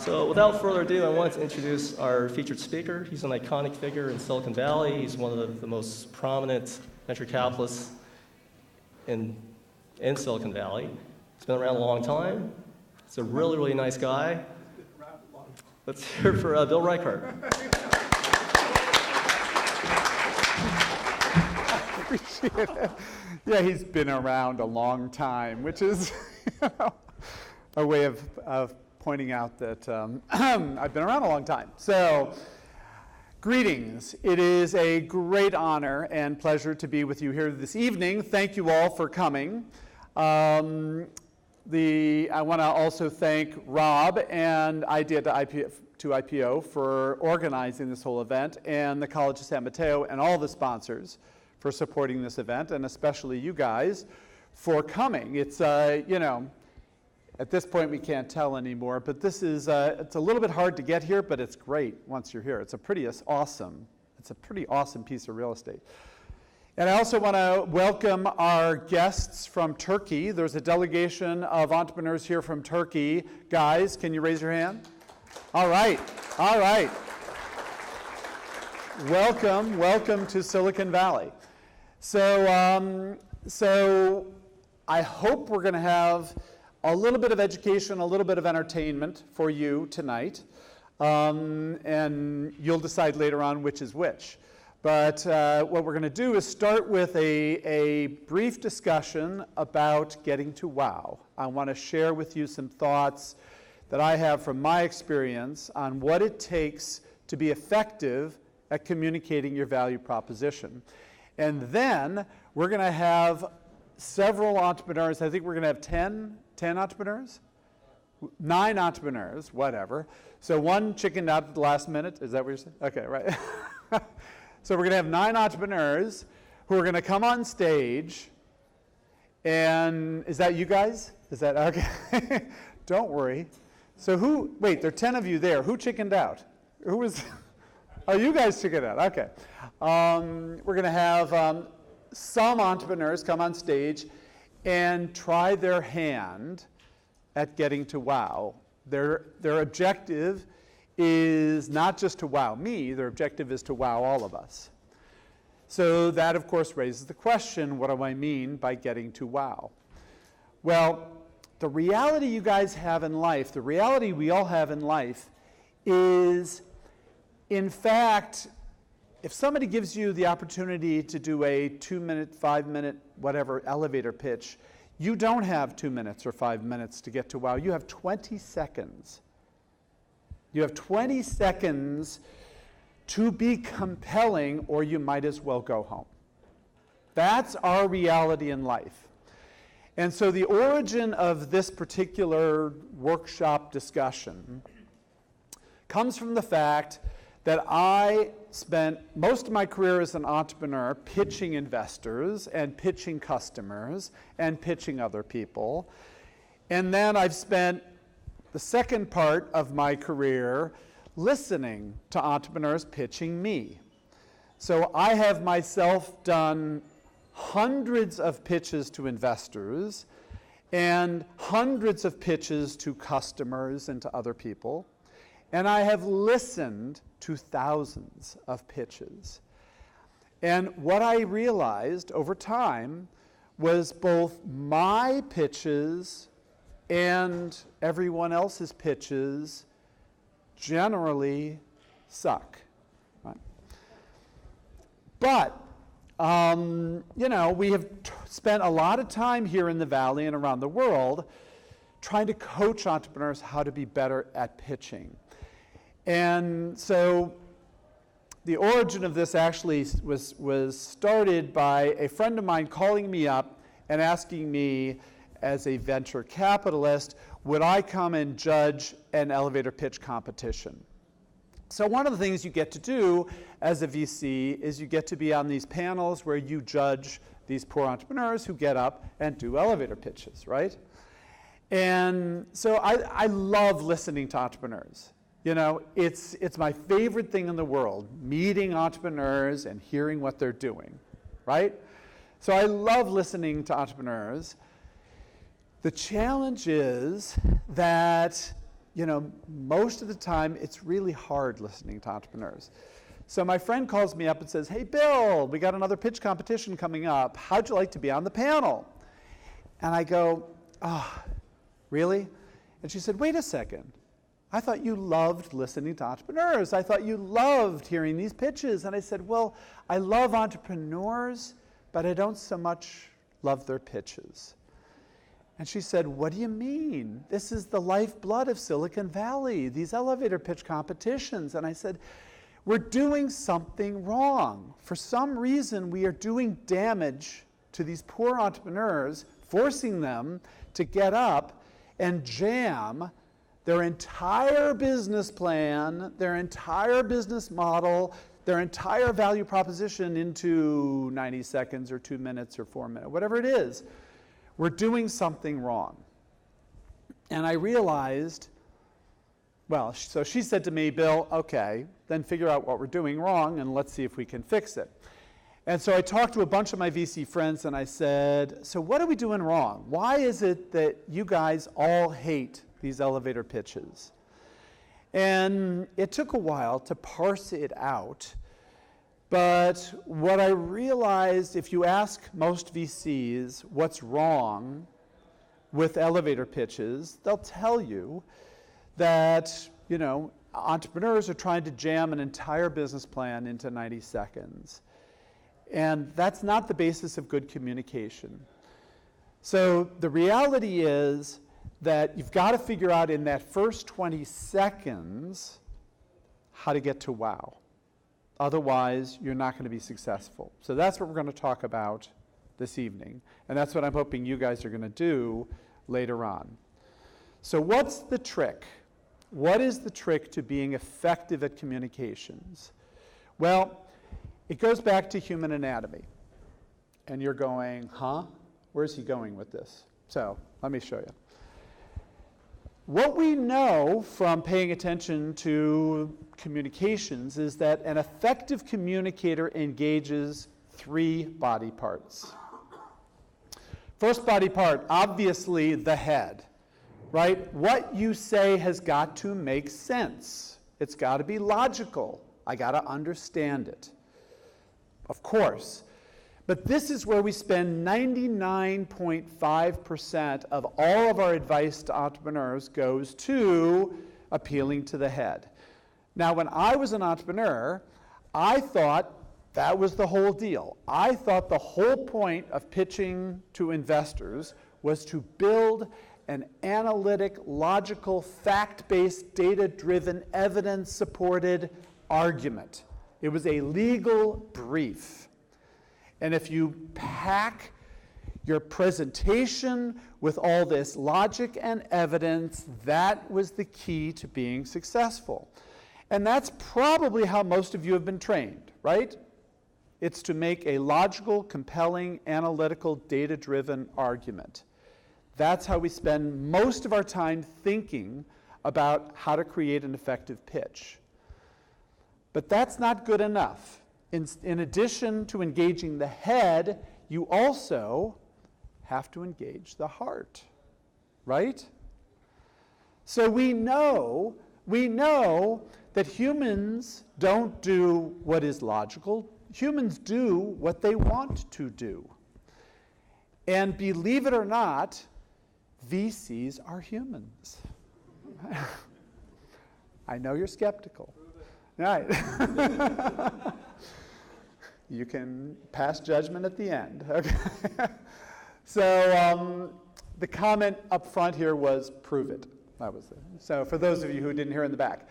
So without further ado, I want to introduce our featured speaker. He's an iconic figure in Silicon Valley. He's one of the most prominent venture capitalists in Silicon Valley. He's been around a long time. He's a really, really nice guy. Let's hear it for Bill Reichert. I appreciate it. Yeah, he's been around a long time, which is a way of pointing out that I've been around a long time. So, greetings. It is a great honor and pleasure to be with you here this evening. Thank you all for coming. I want to also thank Rob and Idea to IPO for organizing this whole event, and the College of San Mateo and all the sponsors for supporting this event, and especially you guys for coming. It's, at this point we can't tell anymore, but this is, it's a little bit hard to get here, but it's great once you're here. It's a pretty awesome piece of real estate. And I also want to welcome our guests from Turkey. There's a delegation of entrepreneurs here from Turkey. Guys, can you raise your hand? All right. Welcome to Silicon Valley. So I hope we're going to have a little bit of education, a little bit of entertainment for you tonight, and you'll decide later on which is which. But what we're going to do is start with a brief discussion about getting to wow. I want to share with you some thoughts that I have from my experience on what it takes to be effective at communicating your value proposition. And then we're going to have several entrepreneurs. I think we're going to have 10 entrepreneurs? 9 entrepreneurs, whatever. So one chickened out at the last minute. Is that what you're saying? Okay, right. So we're going to have 9 entrepreneurs who are going to come on stage. And is that you guys? Is that okay? Don't worry. So wait, there are 10 of you there. Who chickened out? Who was, oh, you guys chickened out, okay. We're going to have some entrepreneurs come on stage and try their hand at getting to wow. Their objective is not just to wow me, their objective is to wow all of us. So that, of course, raises the question, what do I mean by getting to wow? Well, the reality you guys have in life, the reality we all have in life is, in fact, if somebody gives you the opportunity to do a 2-minute, 5-minute, whatever elevator pitch, you don't have 2 minutes or 5 minutes to get to wow. You have 20 seconds. You have 20 seconds to be compelling, or you might as well go home. That's our reality in life. And so the origin of this particular workshop discussion comes from the fact that I spent most of my career as an entrepreneur pitching investors and pitching customers and pitching other people. And then I've spent the second part of my career listening to entrepreneurs pitching me. So I have myself done hundreds of pitches to investors and hundreds of pitches to customers and to other people. And I have listened to thousands of pitches. And what I realized over time was both my pitches and everyone else's pitches generally suck. Right? But, we have spent a lot of time here in the Valley and around the world trying to coach entrepreneurs how to be better at pitching. And so the origin of this actually was started by a friend of mine calling me up and asking me, as a venture capitalist, would I come and judge an elevator pitch competition? So one of the things you get to do as a VC is you get to be on these panels where you judge these poor entrepreneurs who get up and do elevator pitches, right? And so I love listening to entrepreneurs. It's my favorite thing in the world, meeting entrepreneurs and hearing what they're doing, right? So I love listening to entrepreneurs. The challenge is that most of the time it's really hard listening to entrepreneurs. So my friend calls me up and says, hey, Bill, we got another pitch competition coming up. How'd you like to be on the panel? And I go, oh, really? And she said, wait a second. I thought you loved listening to entrepreneurs. I thought you loved hearing these pitches. And I said, well, I love entrepreneurs, but I don't so much love their pitches. And she said, what do you mean? This is the lifeblood of Silicon Valley, these elevator pitch competitions. And I said, we're doing something wrong. For some reason, we are doing damage to these poor entrepreneurs, forcing them to get up and jam their entire business plan, their entire business model, their entire value proposition into 90 seconds or 2 minutes or 4 minutes, whatever it is. We're doing something wrong. And I realized, well, so she said to me, Bill, okay, then figure out what we're doing wrong and let's see if we can fix it. And so I talked to a bunch of my VC friends and I said, so what are we doing wrong? Why is it that you guys all hate these elevator pitches? And it took a while to parse it out. But what I realized, if you ask most VCs what's wrong with elevator pitches, they'll tell you that, entrepreneurs are trying to jam an entire business plan into 90 seconds. And that's not the basis of good communication. So the reality is that you've got to figure out in that first 20 seconds how to get to wow. Otherwise, you're not going to be successful. So that's what we're going to talk about this evening. And that's what I'm hoping you guys are going to do later on. So what's the trick? What is the trick to being effective at communications? Well, it goes back to human anatomy. And you're going, huh? Where's he going with this? So let me show you. What we know from paying attention to communications is that an effective communicator engages 3 body parts. First body part, obviously the head, right? What you say has got to make sense. It's got to be logical. I got to understand it. Of course. But this is where we spend 99.5% of all of our advice to entrepreneurs goes to appealing to the head. Now, when I was an entrepreneur, I thought that was the whole deal. I thought the whole point of pitching to investors was to build an analytic, logical, fact-based, data-driven, evidence-supported argument. It was a legal brief. And if you pack your presentation with all this logic and evidence, that was the key to being successful. And that's probably how most of you have been trained, right? It's to make a logical, compelling, analytical, data-driven argument. That's how we spend most of our time thinking about how to create an effective pitch. But that's not good enough. In addition to engaging the head, you also have to engage the heart, right? So we know that humans don't do what is logical. Humans do what they want to do. And believe it or not, VCs are humans. I know you're skeptical. Right. You can pass judgment at the end. Okay. So the comment up front here was, prove it. That was it. So for those of you who didn't hear in the back.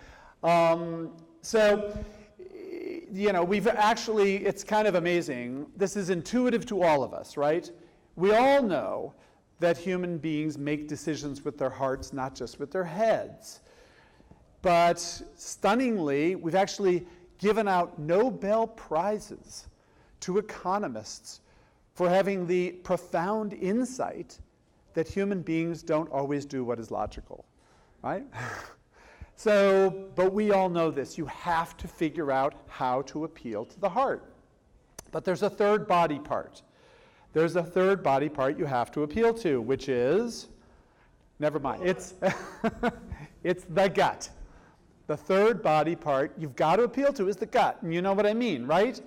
We've actually, it's kind of amazing. This is intuitive to all of us, right? We all know that human beings make decisions with their hearts, not just with their heads. But stunningly, we've actually given out Nobel Prizes to economists for having the profound insight that human beings don't always do what is logical, right? But we all know this. You have to figure out how to appeal to the heart. But there's a third body part. There's a third body part you have to appeal to, which is, never mind, It's the gut. The third body part you've got to appeal to is the gut. And you know what I mean, right?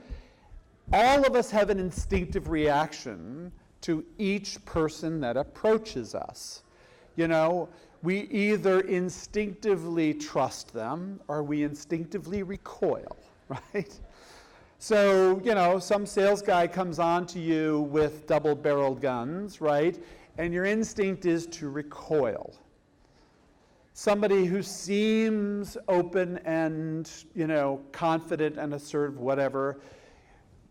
All of us have an instinctive reaction to each person that approaches us. You know, we either instinctively trust them or we instinctively recoil, right? So, you know, some sales guy comes on to you with double-barreled guns, right? And your instinct is to recoil. Somebody who seems open and, you know, confident and assertive, whatever,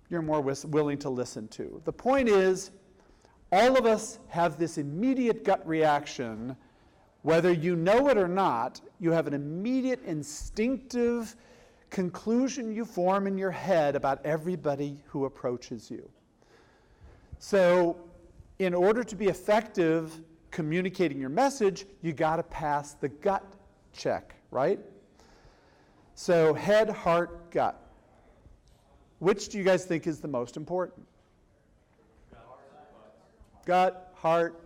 you're more willing to listen to. The point is, all of us have this immediate gut reaction. Whether you know it or not, you have an immediate instinctive conclusion you form in your head about everybody who approaches you. So in order to be effective communicating your message, you got to pass the gut check, right? So head, heart, gut. Which do you guys think is the most important? Gut, heart.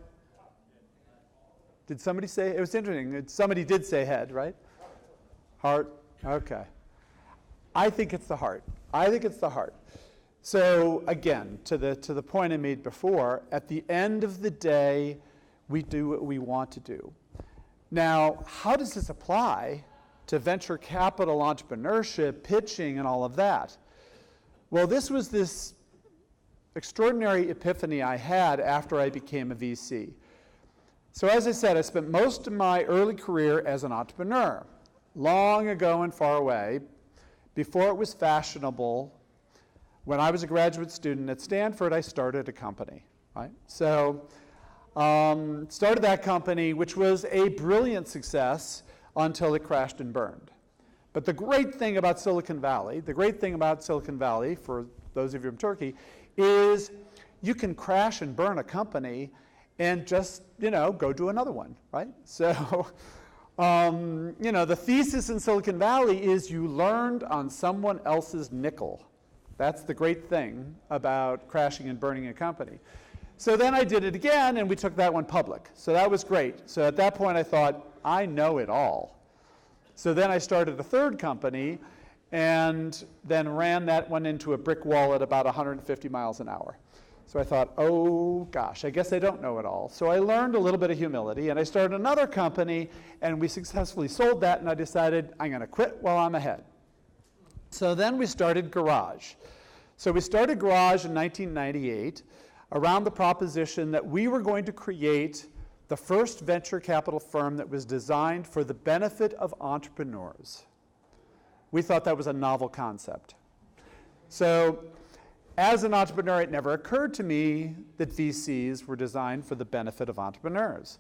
Did somebody say? It was interesting. Somebody did say head, right? Heart. Okay. I think it's the heart. I think it's the heart. So again, to the point I made before, at the end of the day, we do what we want to do. Now, how does this apply to venture capital, entrepreneurship, pitching, and all of that? Well, this was this extraordinary epiphany I had after I became a VC. So as I said, I spent most of my early career as an entrepreneur, long ago and far away, before it was fashionable. When I was a graduate student at Stanford, I started a company, right? So started that company, which was a brilliant success until it crashed and burned. But the great thing about Silicon Valley, for those of you from Turkey, is you can crash and burn a company and just, you know, go do another one, right? So, you know, the thesis in Silicon Valley is you learned on someone else's nickel. That's the great thing about crashing and burning a company. So then I did it again, and we took that one public. So that was great. So at that point, I thought, I know it all. So then I started a third company, and then ran that one into a brick wall at about 150 miles an hour. So I thought, oh gosh, I guess I don't know it all. So I learned a little bit of humility, and I started another company, and we successfully sold that, and I decided I'm going to quit while I'm ahead. So then we started Garage. So we started Garage in 1998 around the proposition that we were going to create the first venture capital firm that was designed for the benefit of entrepreneurs. We thought that was a novel concept. So as an entrepreneur, it never occurred to me that VCs were designed for the benefit of entrepreneurs.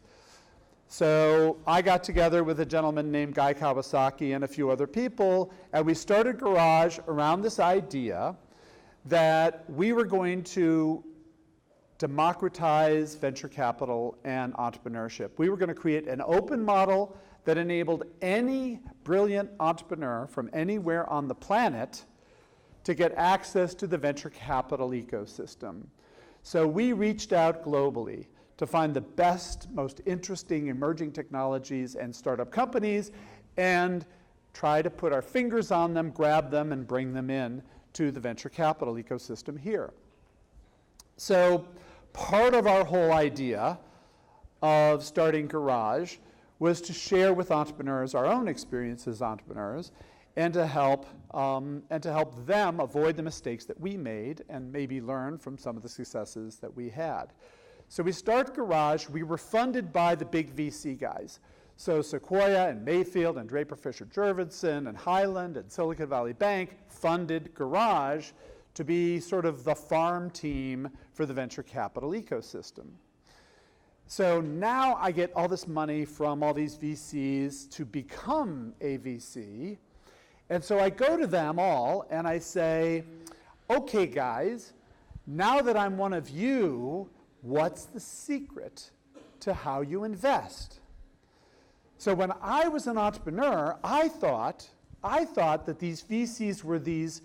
So I got together with a gentleman named Guy Kawasaki and a few other people, and we started Garage around this idea that we were going to democratize venture capital and entrepreneurship. We were going to create an open model that enabled any brilliant entrepreneur from anywhere on the planet to get access to the venture capital ecosystem. So we reached out globally to find the best, most interesting emerging technologies and startup companies and try to put our fingers on them, grab them, and bring them in to the venture capital ecosystem here. So part of our whole idea of starting Garage was to share with entrepreneurs our own experience as entrepreneurs and to help them avoid the mistakes that we made and maybe learn from some of the successes that we had. So we start Garage. We were funded by the big VC guys. So Sequoia and Mayfield and Draper Fisher Jurvetson and Highland and Silicon Valley Bank funded Garage to be sort of the farm team for the venture capital ecosystem. So now I get all this money from all these VCs to become a VC. And so I go to them all and I say, okay guys, now that I'm one of you, what's the secret to how you invest? So when I was an entrepreneur, I thought that these VCs were these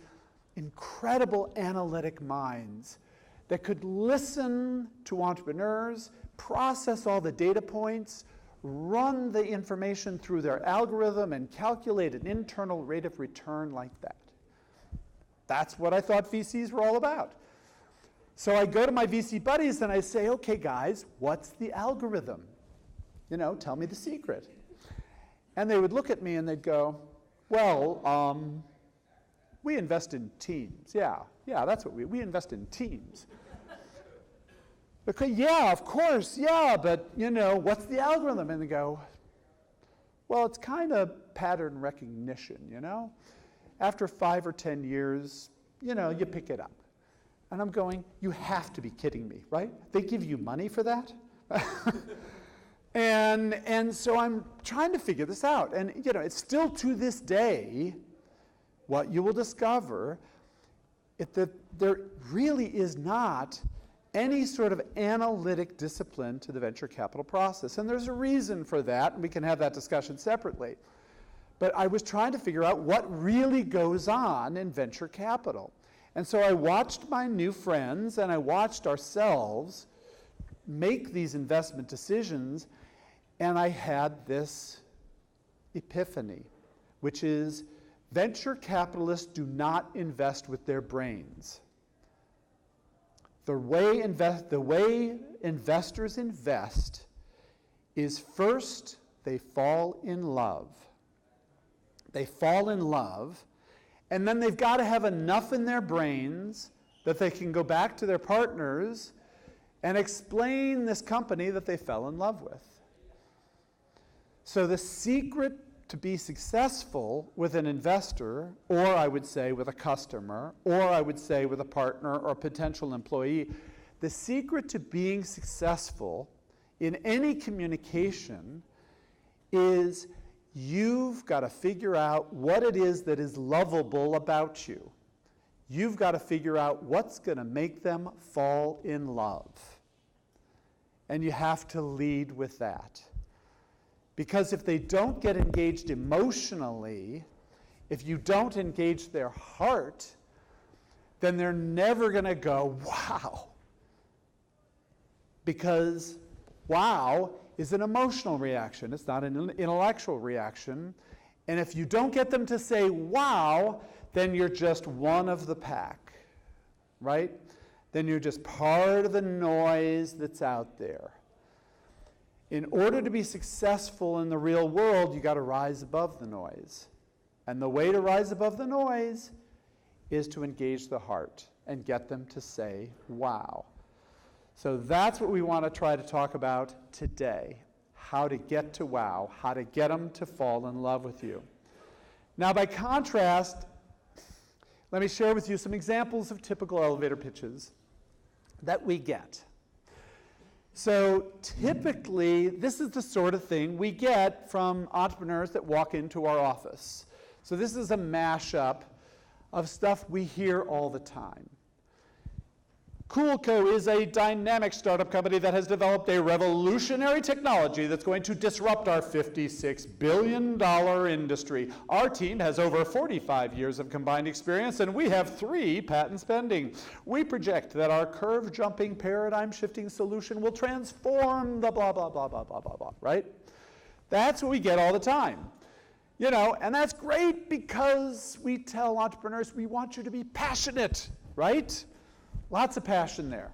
incredible analytic minds that could listen to entrepreneurs, process all the data points, run the information through their algorithm and calculate an internal rate of return like that. That's what I thought VCs were all about. So I go to my VC buddies and I say, okay, guys, what's the algorithm? You know, tell me the secret. And they would look at me and they'd go, well, we invest in teams. Yeah, that's what we invest in teams. Okay, yeah, of course, yeah, but, you know, what's the algorithm? And they go, well, it's kind of pattern recognition, you know? After 5 or 10 years, you know, you pick it up. And I'm going, you have to be kidding me, right? They give you money for that? and so I'm trying to figure this out. And, you know, it's still to this day, what you will discover, there really is not any sort of analytic discipline to the venture capital process. And there's a reason for that, and we can have that discussion separately. But I was trying to figure out what really goes on in venture capital. And so I watched my new friends and I watched ourselves make these investment decisions, and I had this epiphany, which is venture capitalists do not invest with their brains. The way investors invest is first they fall in love. They fall in love, and then they've got to have enough in their brains that they can go back to their partners and explain this company that they fell in love with. So the secret to be successful with an investor, or I would say with a customer, or I would say with a partner or a potential employee, the secret to being successful in any communication is you've got to figure out what it is that is lovable about you. You've got to figure out what's going to make them fall in love. And you have to lead with that. Because if they don't get engaged emotionally, if you don't engage their heart, then they're never going to go, wow. Because wow is an emotional reaction. It's not an intellectual reaction. And if you don't get them to say wow, then you're just one of the pack, right? Then you're just part of the noise that's out there. In order to be successful in the real world, you got to rise above the noise. And the way to rise above the noise is to engage the heart and get them to say, wow. So that's what we want to try to talk about today, how to get to wow, how to get them to fall in love with you. Now, by contrast, let me share with you some examples of typical elevator pitches that we get. So typically, this is the sort of thing we get from entrepreneurs that walk into our office. So this is a mashup of stuff we hear all the time. CoolCo is a dynamic startup company that has developed a revolutionary technology that's going to disrupt our $56 billion industry. Our team has over 45 years of combined experience, and we have 3 patents pending. We project that our curve-jumping, paradigm-shifting solution will transform the blah, blah, blah, blah, blah, blah, blah, right? That's what we get all the time. You know, and that's great because we tell entrepreneurs we want you to be passionate, right? Lots of passion there.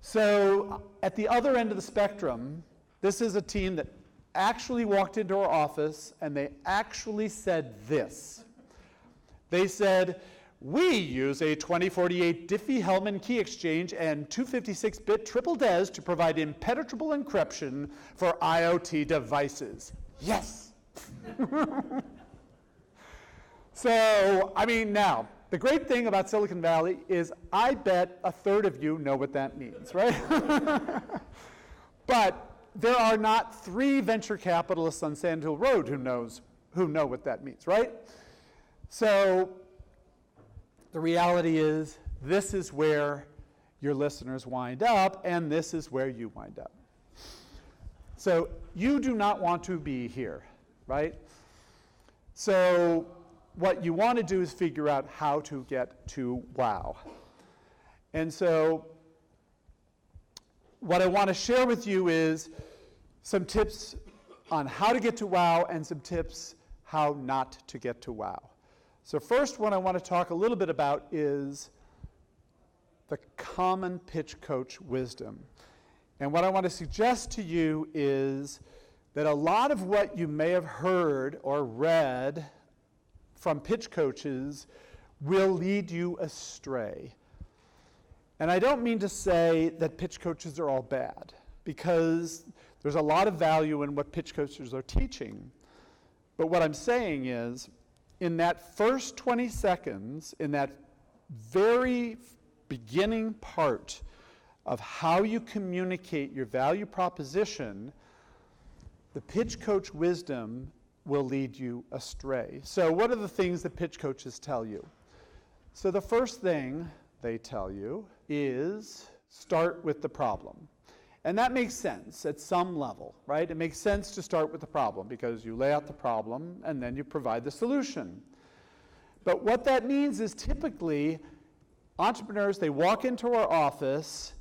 So at the other end of the spectrum, this is a team that actually walked into our office and they actually said this. They said, we use a 2048 Diffie-Hellman key exchange and 256-bit triple DES to provide impenetrable encryption for IoT devices. Yes! So, I mean, now, the great thing about Silicon Valley is I bet a third of you know what that means, right? But there are not 3 venture capitalists on Sand Hill Road who know what that means, right? So the reality is this is where your listeners wind up, and this is where you wind up. So you do not want to be here, right? So what you want to do is figure out how to get to wow. And so what I want to share with you is some tips on how to get to wow and some tips how not to get to wow. So first one I want to talk a little bit about is the common pitch coach wisdom. And what I want to suggest to you is that a lot of what you may have heard or read from pitch coaches will lead you astray. And I don't mean to say that pitch coaches are all bad, because there's a lot of value in what pitch coaches are teaching. But what I'm saying is, in that first 20 seconds, in that very beginning part of how you communicate your value proposition, the pitch coach wisdom will lead you astray. So what are the things that pitch coaches tell you? So the first thing they tell you is start with the problem. And that makes sense at some level, right? It makes sense to start with the problem because you lay out the problem and then you provide the solution. But what that means is typically entrepreneurs, they walk into our office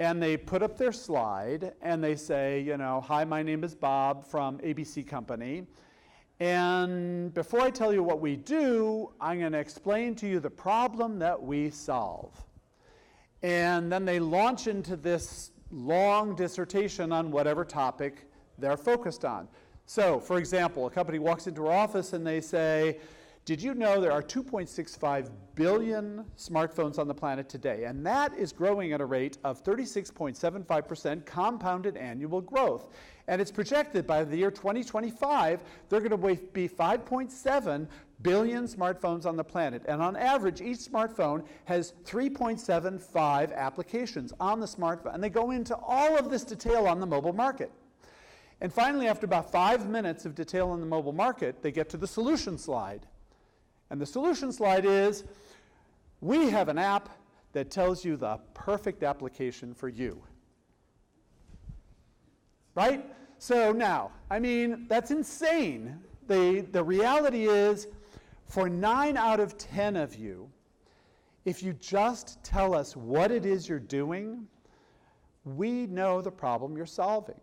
and they put up their slide and they say, you know, hi, my name is Bob from ABC Company. And before I tell you what we do, I'm going to explain to you the problem that we solve. And then they launch into this long dissertation on whatever topic they're focused on. So, for example, a company walks into our office and they say, did you know there are 2.65 billion smartphones on the planet today? And that is growing at a rate of 36.75% compounded annual growth. And it's projected by the year 2025, they're going to be 5.7 billion smartphones on the planet. And on average, each smartphone has 3.75 applications on the smartphone. And they go into all of this detail on the mobile market. And finally, after about 5 minutes of detail on the mobile market, they get to the solution slide. And the solution slide is, we have an app that tells you the perfect application for you. Right? So now, I mean, that's insane. The reality is, for 9 out of 10 of you, if you just tell us what it is you're doing, we know the problem you're solving.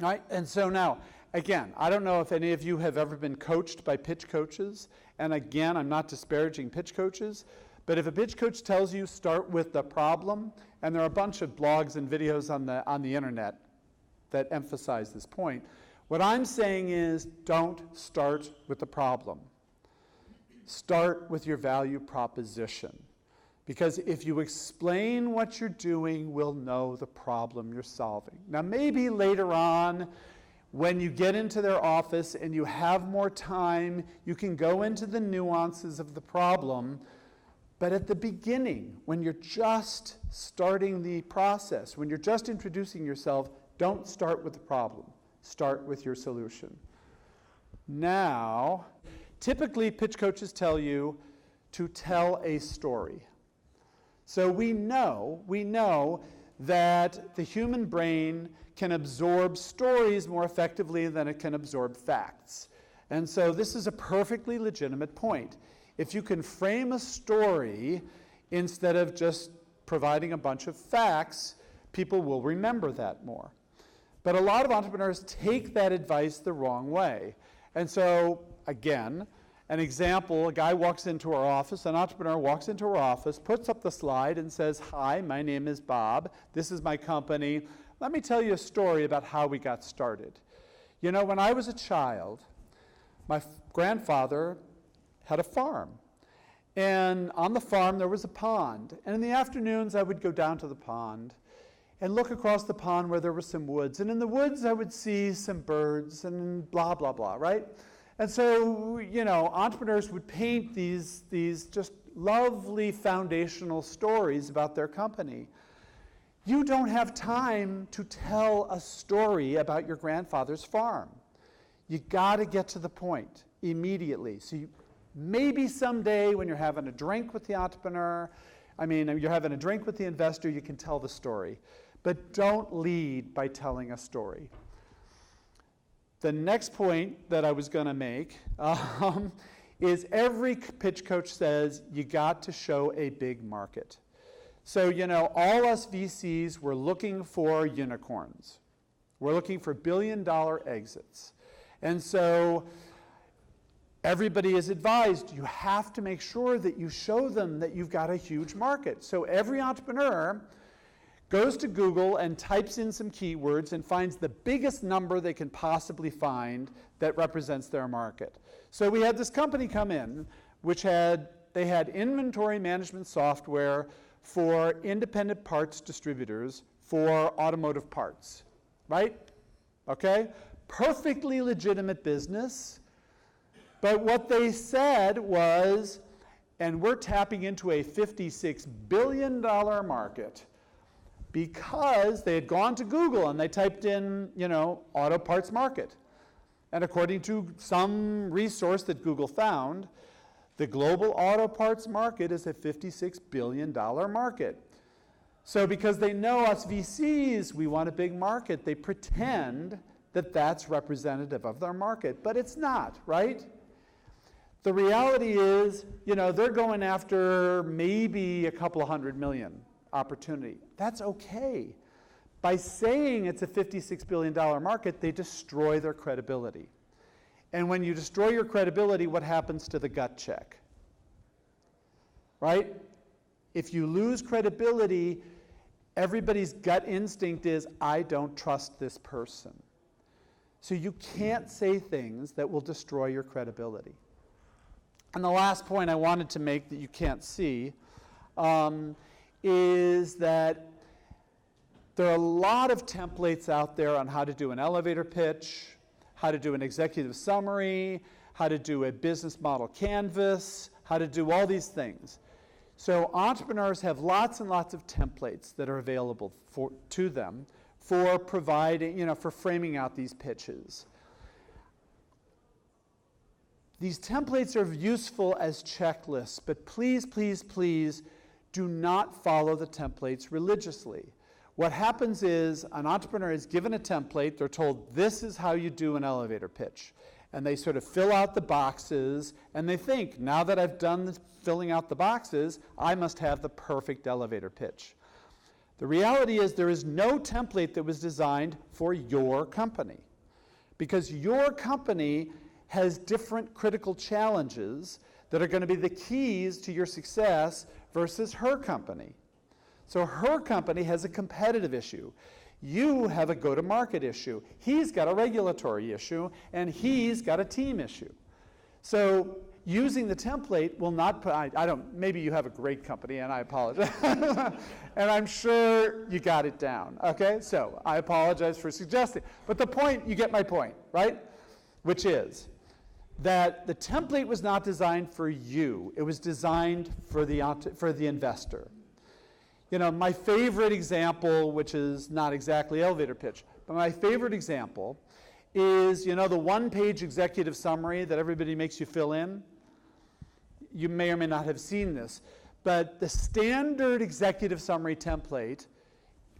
Right? And so now, again, I don't know if any of you have ever been coached by pitch coaches. And again, I'm not disparaging pitch coaches. But if a pitch coach tells you start with the problem, and there are a bunch of blogs and videos on the internet that emphasize this point, what I'm saying is don't start with the problem. Start with your value proposition. Because if you explain what you're doing, we'll know the problem you're solving. Now, maybe later on, when you get into their office and you have more time, you can go into the nuances of the problem. But at the beginning, when you're just starting the process, when you're just introducing yourself, don't start with the problem. Start with your solution. Now, typically pitch coaches tell you to tell a story. So we know that the human brain can absorb stories more effectively than it can absorb facts. And so this is a perfectly legitimate point. If you can frame a story instead of just providing a bunch of facts, people will remember that more. But a lot of entrepreneurs take that advice the wrong way. And so, again, an example, a guy walks into our office, an entrepreneur walks into our office, puts up the slide and says, hi, my name is Bob, this is my company. Let me tell you a story about how we got started. You know, when I was a child, my grandfather had a farm. And on the farm there was a pond. And in the afternoons I would go down to the pond and look across the pond where there were some woods. And in the woods I would see some birds and blah, blah, blah, right? And so, you know, entrepreneurs would paint these just lovely foundational stories about their company. You don't have time to tell a story about your grandfather's farm. You got to get to the point immediately. So maybe someday when you're having a drink with the entrepreneur, you're having a drink with the investor, you can tell the story. But don't lead by telling a story. The next point that I was going to make is every pitch coach says you got to show a big market. So, you know, all us VCs were looking for unicorns. We're looking for billion-dollar exits. And so everybody is advised, you have to make sure that you show them that you've got a huge market. So every entrepreneur goes to Google and types in some keywords and finds the biggest number they can possibly find that represents their market. So we had this company come in, which they had inventory management software for independent parts distributors for automotive parts, right? Okay? Perfectly legitimate business. But what they said was, and we're tapping into a $56 billion market, because they had gone to Google and they typed in, auto parts market. And according to some resource that Google found, the global auto parts market is a $56 billion market. So because they know us VCs, we want a big market, they pretend that that's representative of their market, but it's not, right? The reality is, they're going after maybe a couple of 100 million opportunity. That's okay. By saying it's a $56 billion market, they destroy their credibility. And when you destroy your credibility, what happens to the gut check? Right? If you lose credibility, everybody's gut instinct is, I don't trust this person. So you can't say things that will destroy your credibility. And the last point I wanted to make that you can't see is that there are a lot of templates out there on how to do an elevator pitch, how to do an executive summary, how to do a business model canvas, how to do all these things. So entrepreneurs have lots and lots of templates that are available to them for providing, for framing out these pitches. These templates are useful as checklists, but please, please, please do not follow the templates religiously. What happens is an entrepreneur is given a template, they're told this is how you do an elevator pitch. And they sort of fill out the boxes, and they think, now that I've done filling out the boxes, I must have the perfect elevator pitch. The reality is there is no template that was designed for your company, because your company has different critical challenges that are going to be the keys to your success versus her company. So her company has a competitive issue. You have a go-to-market issue. He's got a regulatory issue, and he's got a team issue. So using the template will not put, maybe you have a great company, and I apologize. And I'm sure you got it down, okay? So I apologize for suggesting. But the point, you get my point, right? Which is that the template was not designed for you. It was designed for the investor. My favorite example, which is not exactly elevator pitch, but my favorite example is, the one-page executive summary that everybody makes you fill in. You may or may not have seen this, but the standard executive summary template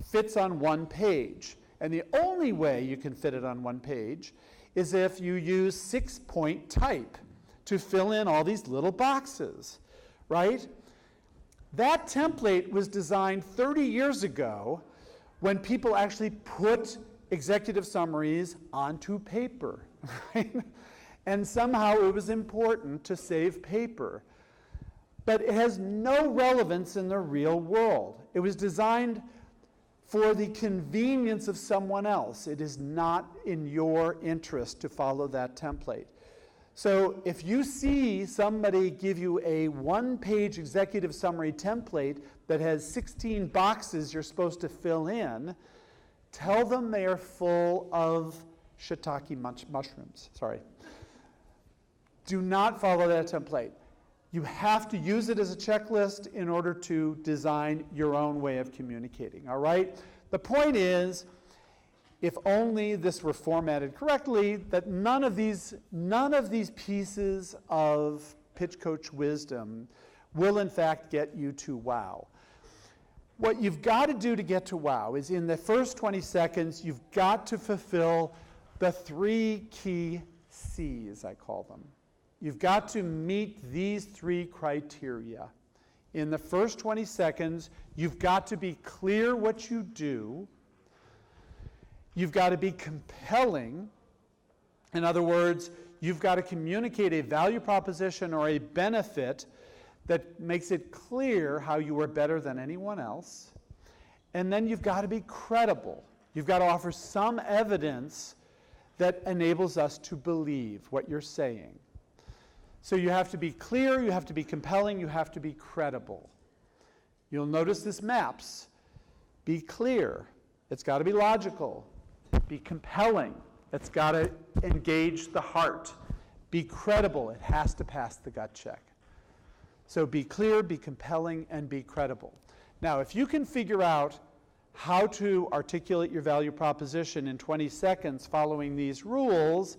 fits on one page. And the only way you can fit it on one page is if you use 6-point type to fill in all these little boxes, right? That template was designed 30 years ago when people actually put executive summaries onto paper, right? And somehow it was important to save paper. But it has no relevance in the real world. It was designed for the convenience of someone else. It is not in your interest to follow that template. So if you see somebody give you a one-page executive summary template that has 16 boxes you're supposed to fill in, tell them they are full of shiitake mushrooms. Sorry. Do not follow that template. You have to use it as a checklist in order to design your own way of communicating, all right? The point is, if only this were formatted correctly, that none of these pieces of pitch coach wisdom will in fact get you to wow. What you've got to do to get to wow is in the first 20 seconds, you've got to fulfill the 3 key C's, I call them. You've got to meet these 3 criteria. In the first 20 seconds, you've got to be clear what you do. You've got to be compelling. In other words, you've got to communicate a value proposition or a benefit that makes it clear how you are better than anyone else. And then you've got to be credible. You've got to offer some evidence that enables us to believe what you're saying. So you have to be clear, you have to be compelling, you have to be credible. You'll notice this maps. Be clear. It's got to be logical. Be compelling. It's got to engage the heart. Be credible. It has to pass the gut check. So be clear, be compelling, and be credible. Now, if you can figure out how to articulate your value proposition in 20 seconds following these rules,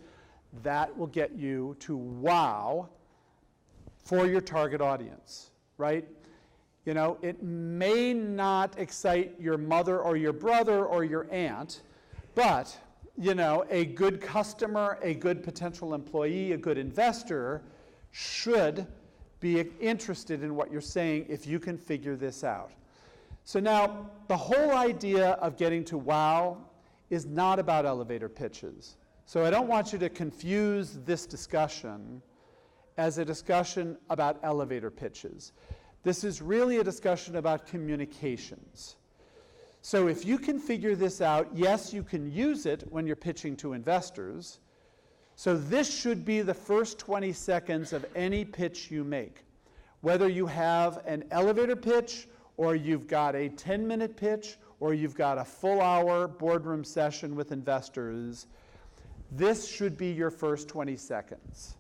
that will get you to wow for your target audience, right? You know, it may not excite your mother or your brother or your aunt, but, you know, a good customer, a good potential employee, a good investor should be interested in what you're saying if you can figure this out. So now, the whole idea of getting to wow is not about elevator pitches. So I don't want you to confuse this discussion as a discussion about elevator pitches. This is really a discussion about communications. So if you can figure this out, yes, you can use it when you're pitching to investors. So this should be the first 20 seconds of any pitch you make. Whether you have an elevator pitch, or you've got a 10-minute pitch, or you've got a full-hour boardroom session with investors, this should be your first 20 seconds.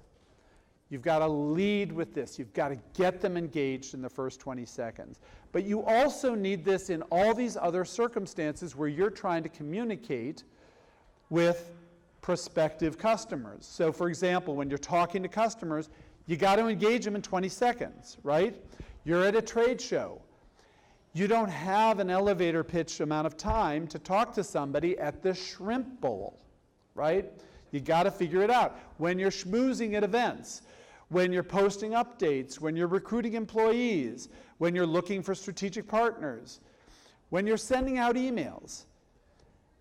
You've got to lead with this. You've got to get them engaged in the first 20 seconds. But you also need this in all these other circumstances where you're trying to communicate with prospective customers. So for example, when you're talking to customers, you got to engage them in 20 seconds, right? You're at a trade show. You don't have an elevator pitch amount of time to talk to somebody at the shrimp bowl, right? You got to figure it out. When you're schmoozing at events, when you're posting updates, when you're recruiting employees, when you're looking for strategic partners, when you're sending out emails,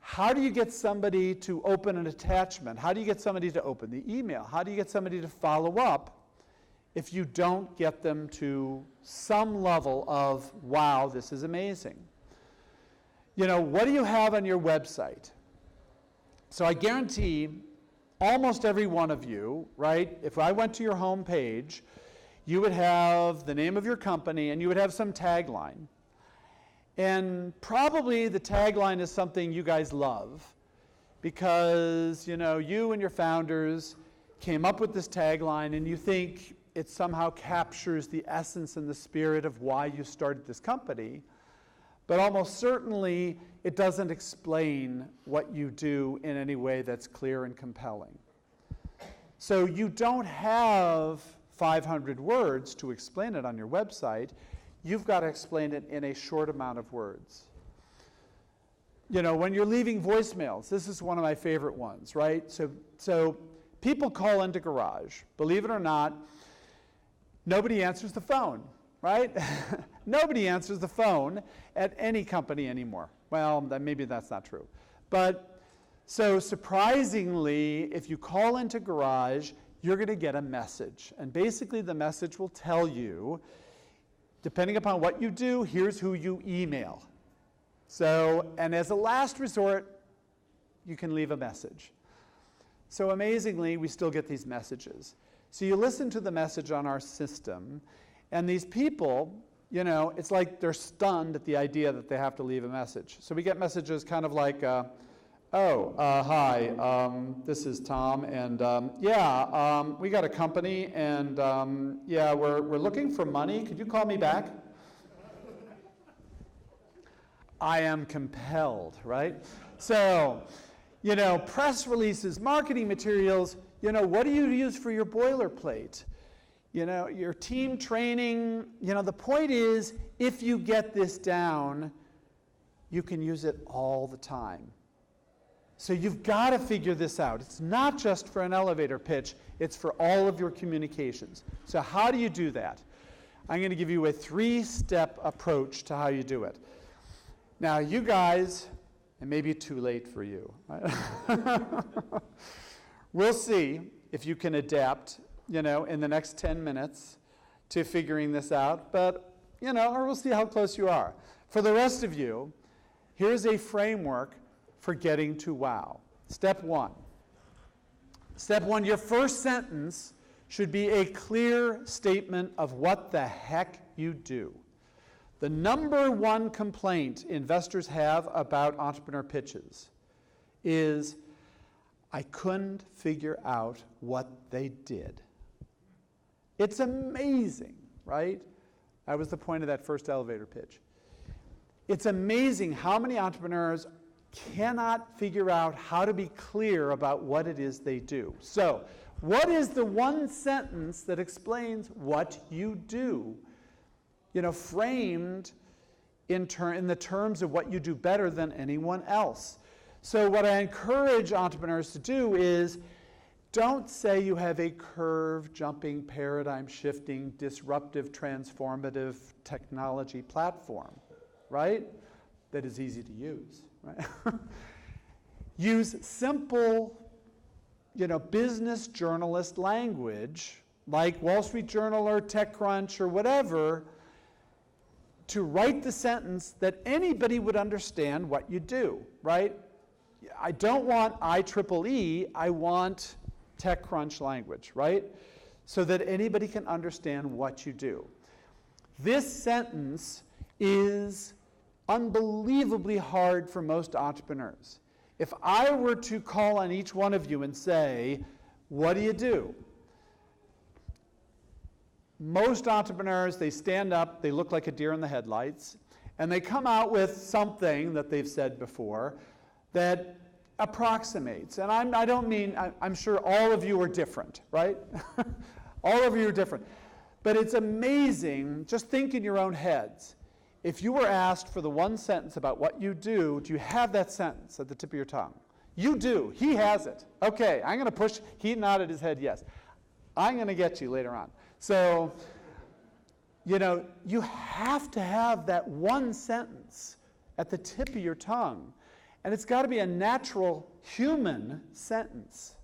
how do you get somebody to open an attachment? How do you get somebody to open the email? How do you get somebody to follow up if you don't get them to some level of, wow, this is amazing? You know, what do you have on your website? So I guarantee almost every one of you, right, if I went to your home page, you would have the name of your company and you would have some tagline. And probably the tagline is something you guys love because, you know, you and your founders came up with this tagline and you think it somehow captures the essence and the spirit of why you started this company. But almost certainly, it doesn't explain what you do in any way that's clear and compelling. So you don't have 500 words to explain it on your website. You've got to explain it in a short amount of words. You know, when you're leaving voicemails, this is one of my favorite ones, right? So people call into Garage. Believe it or not, nobody answers the phone, right? Nobody answers the phone at any company anymore. Well, maybe that's not true. But so surprisingly, if you call into Garage, you're going to get a message. And basically the message will tell you, depending upon what you do, here's who you email. So, and as a last resort, you can leave a message. So amazingly, we still get these messages. So you listen to the message on our system, and these people, you know, it's like they're stunned at the idea that they have to leave a message. So we get messages kind of like, hi, this is Tom, and we got a company, and we're looking for money. Could you call me back? I am compelled, right? So, you know, press releases, marketing materials, you know, what do you use for your boilerplate? You know, your team training, you know, the point is, if you get this down, you can use it all the time. So you've got to figure this out. It's not just for an elevator pitch, it's for all of your communications. So how do you do that? I'm going to give you a 3-step approach to how you do it. Now, you guys and maybe too late for you. Right? We'll see if you can adapt, in the next 10 minutes to figuring this out, but, or we'll see how close you are. For the rest of you, here's a framework for getting to wow. Step one. Step one, your first sentence should be a clear statement of what the heck you do. The number one complaint investors have about entrepreneur pitches is, I couldn't figure out what they did. It's amazing, right? That was the point of that first elevator pitch. It's amazing how many entrepreneurs cannot figure out how to be clear about what it is they do. So, what is the one sentence that explains what you do, framed in the terms of what you do better than anyone else? So what I encourage entrepreneurs to do is, don't say you have a curve, jumping, paradigm-shifting, disruptive, transformative technology platform, right? That is easy to use, right? Use simple, business journalist language, like Wall Street Journal or TechCrunch or whatever, to write the sentence that anybody would understand what you do, right? I don't want IEEE, I want TechCrunch language, right? So that anybody can understand what you do. This sentence is unbelievably hard for most entrepreneurs. If I were to call on each one of you and say, what do you do? Most entrepreneurs, they stand up, they look like a deer in the headlights, and they come out with something that they've said before that approximates. And I'm sure all of you are different, right? All of you are different. But it's amazing, just think in your own heads. If you were asked for the one sentence about what you do you have that sentence at the tip of your tongue? You do. He has it. Okay, I'm going to push. He nodded his head yes. I'm going to get you later on. So, you have to have that one sentence at the tip of your tongue. And it's got to be a natural human sentence.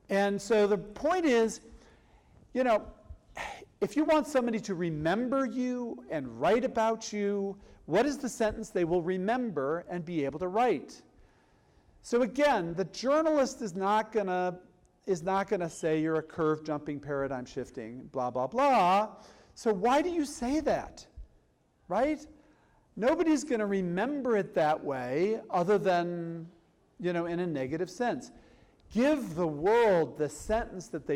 And so the point is, if you want somebody to remember you and write about you, what is the sentence they will remember and be able to write? So again, the journalist is not going to say you're a curve jumping, paradigm shifting, blah, blah, blah. So why do you say that, right? Nobody's going to remember it that way other than, in a negative sense. Give the world the sentence that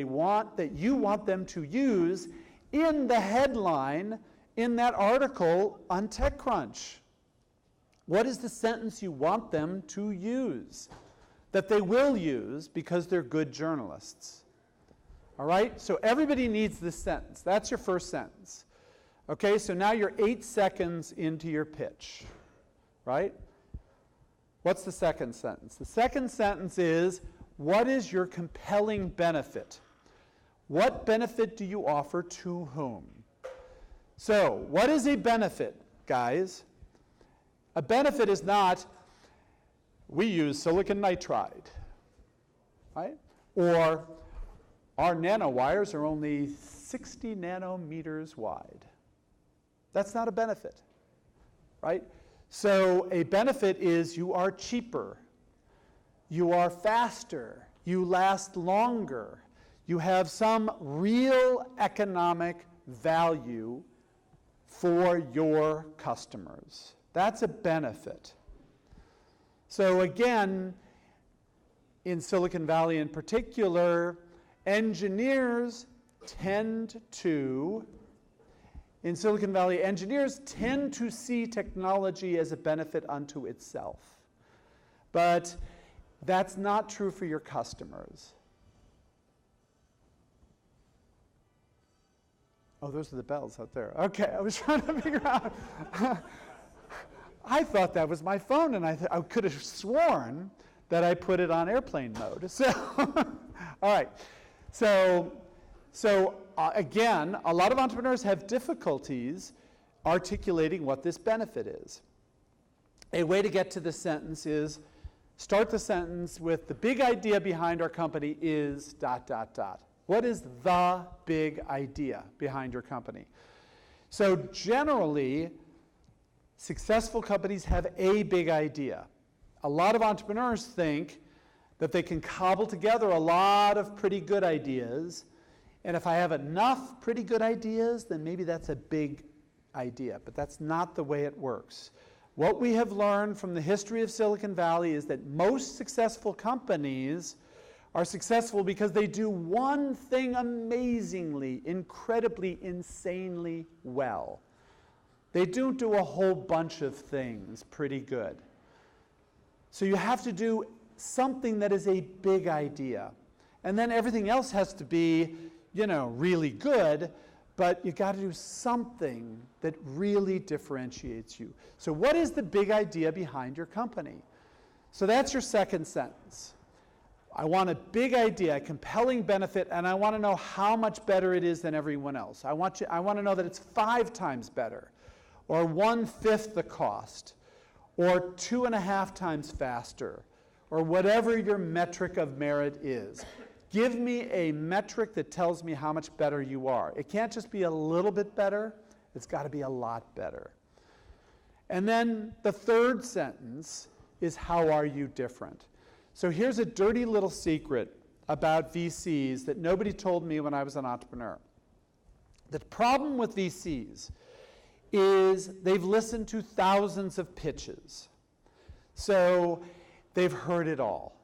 you want them to use in the headline in that article on TechCrunch. What is the sentence you want them to use that they will use because they're good journalists? All right? So everybody needs this sentence. That's your first sentence. Okay, so now you're 8 seconds into your pitch, right? What's the second sentence? The second sentence is, what is your compelling benefit? What benefit do you offer to whom? So, what is a benefit, guys? A benefit is not, we use silicon nitride, right? Or, our nanowires are only 60 nanometers wide. That's not a benefit, right? So a benefit is you are cheaper, you are faster, you last longer, you have some real economic value for your customers. That's a benefit. So engineers tend to see technology as a benefit unto itself. But that's not true for your customers. Oh, those are the bells out there. Okay, I was trying to figure out. I thought that was my phone, and I could have sworn that I put it on airplane mode. So, all right. So again, a lot of entrepreneurs have difficulties articulating what this benefit is. a way to get to this sentence is start the sentence with the big idea behind our company is ... What is the big idea behind your company? So generally, successful companies have a big idea. A lot of entrepreneurs think that they can cobble together a lot of pretty good ideas, and if I have enough pretty good ideas, then maybe that's a big idea, but that's not the way it works. What we have learned from the history of Silicon Valley is that most successful companies are successful because they do one thing amazingly, incredibly, insanely well. They don't do a whole bunch of things pretty good. So you have to do something that is a big idea. And then everything else has to be, really good, but you got to do something that really differentiates you. So what is the big idea behind your company? So that's your second sentence. I want a big idea, a compelling benefit, and I want to know how much better it is than everyone else. I want to know that it's 5 times better, or 1/5 the cost, or 2.5 times faster, or whatever your metric of merit is. Give me a metric that tells me how much better you are. It can't just be a little bit better, it's got to be a lot better. And then the third sentence is, how are you different? So here's a dirty little secret about VCs that nobody told me when I was an entrepreneur. The problem with VCs is they've listened to thousands of pitches. So they've heard it all.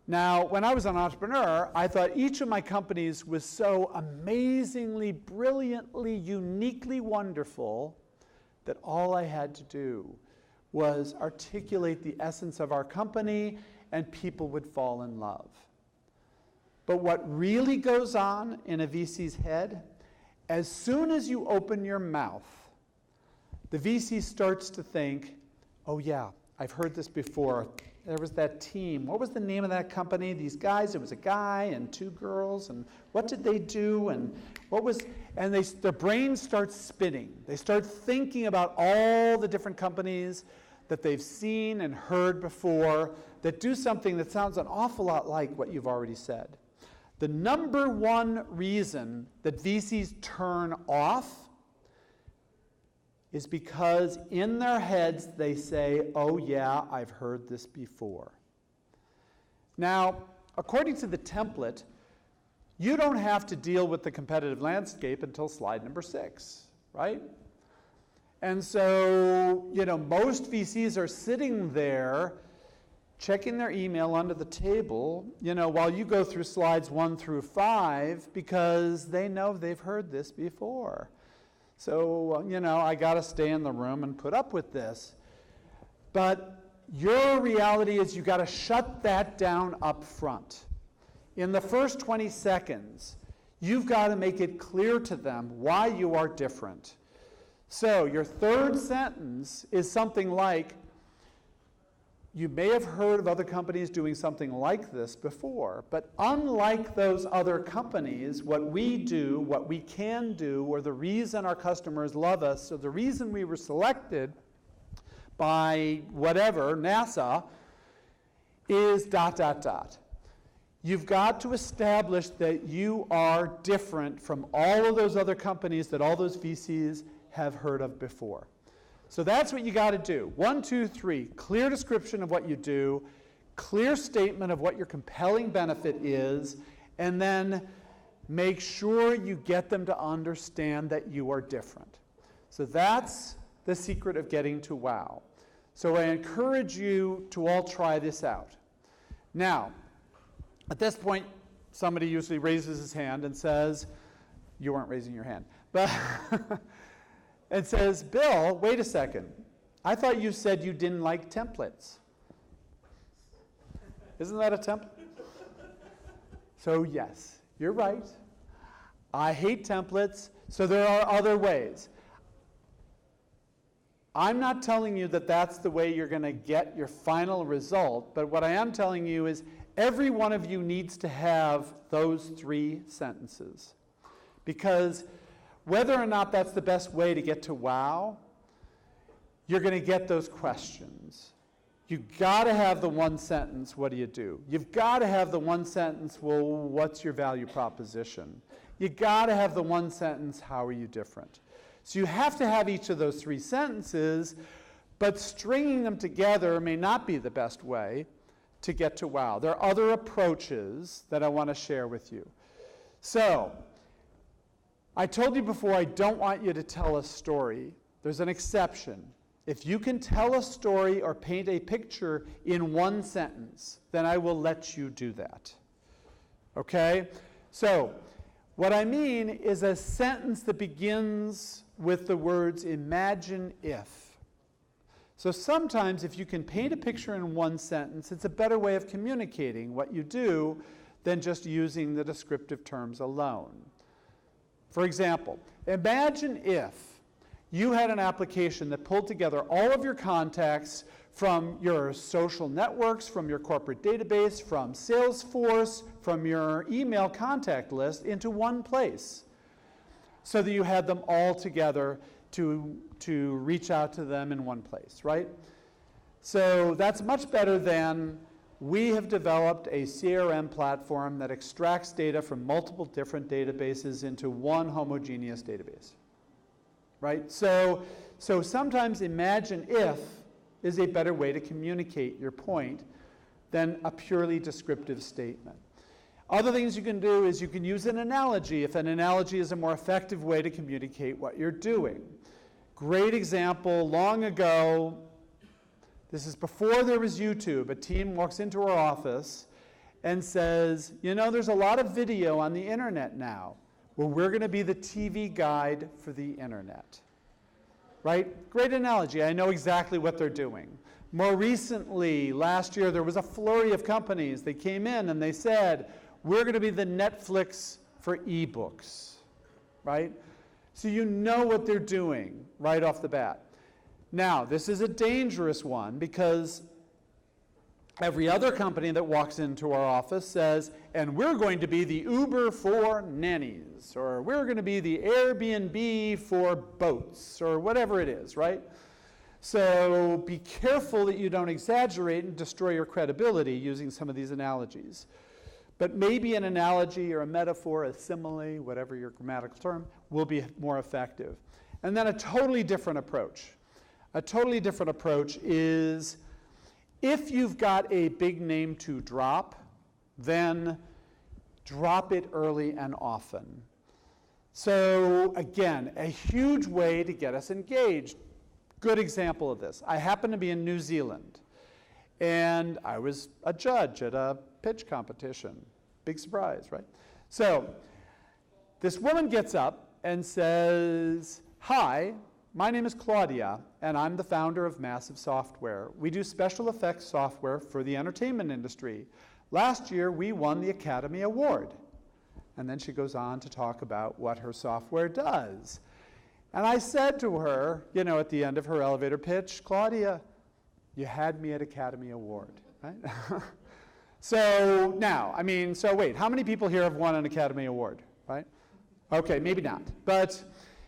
Now, when I was an entrepreneur, I thought each of my companies was so amazingly, brilliantly, uniquely wonderful that all I had to do was articulate the essence of our company and people would fall in love. But what really goes on in a VC's head, as soon as you open your mouth, the VC starts to think, oh yeah, I've heard this before. There was that team. What was the name of that company? These guys, it was a guy and 2 girls, and what did they do? And their brain starts spinning. They start thinking about all the different companies that they've seen and heard before that do something that sounds an awful lot like what you've already said. The number one reason that VCs turn off is because in their heads they say, oh yeah, I've heard this before. Now, according to the template, you don't have to deal with the competitive landscape until slide number 6, right? And so, most VCs are sitting there checking their email under the table, while you go through slides 1 through 5 because they know they've heard this before. So, I got to stay in the room and put up with this. But your reality is you got to shut that down up front. In the first 20 seconds, you've got to make it clear to them why you are different. So your third sentence is something like, you may have heard of other companies doing something like this before, but unlike those other companies, what we do, what we can do, or the reason our customers love us, or the reason we were selected by whatever, NASA, is ... You've got to establish that you are different from all of those other companies that all those VCs have heard of before. So that's what you got to do. 1, 2, 3, clear description of what you do, clear statement of what your compelling benefit is, and then make sure you get them to understand that you are different. So that's the secret of getting to wow. So I encourage you to all try this out. Now, at this point, somebody usually raises his hand and says, you weren't raising your hand, but it says, Bill, wait a second. I thought you said you didn't like templates. Isn't that a template? So yes, you're right. I hate templates, so there are other ways. I'm not telling you that that's the way you're going to get your final result, but what I am telling you is every one of you needs to have those 3 sentences. Because whether or not that's the best way to get to wow you're going to get those questions. You've got to have the one sentence, what do you do? You've got to have the one sentence, well, what's your value proposition? You've got to have the one sentence, how are you different? So you have to have each of those three sentences, but stringing them together may not be the best way to get to wow. There are other approaches that I want to share with you. So, I told you before I don't want you to tell a story. There's an exception. If you can tell a story or paint a picture in one sentence, then I will let you do that. Okay? So, what I mean is a sentence that begins with the words imagine if. So sometimes if you can paint a picture in one sentence, it's a better way of communicating what you do than just using the descriptive terms alone. For example, imagine if you had an application that pulled together all of your contacts from your social networks, from your corporate database, from Salesforce, from your email contact list into one place, so that you had them all together to reach out to them in one place, right? So that's much better than we have developed a CRM platform that extracts data from multiple different databases into one homogeneous database, right? So sometimes imagine if is a better way to communicate your point than a purely descriptive statement. Other things you can do is you can use an analogy if an analogy is a more effective way to communicate what you're doing. Great example, long ago, this is before there was YouTube, a team walks into our office and says, you know, there's a lot of video on the internet now. Well, we're going to be the TV guide for the internet. Right? Great analogy. I know exactly what they're doing. More recently, last year, there was a flurry of companies. They came in and they said, we're going to be the Netflix for ebooks. Right? So you know what they're doing right off the bat. Now, this is a dangerous one because every other company that walks into our office says, and we're going to be the Uber for nannies, or we're going to be the Airbnb for boats, or whatever it is, right? So be careful that you don't exaggerate and destroy your credibility using some of these analogies. But maybe an analogy or a metaphor, a simile, whatever your grammatical term, will be more effective. And then a totally different approach. A totally different approach is, if you've got a big name to drop, then drop it early and often. So again, a huge way to get us engaged. Good example of this. I happen to be in New Zealand, and I was a judge at a pitch competition. Big surprise, right? So this woman gets up and says, hi, my name is Claudia, and I'm the founder of Massive Software. We do special effects software for the entertainment industry. Last year, we won the Academy Award. And then she goes on to talk about what her software does. And I said to her, you know, at the end of her elevator pitch, Claudia, you had me at Academy Award, right? So now, so wait, how many people here have won an Academy Award, right? Okay, maybe not. But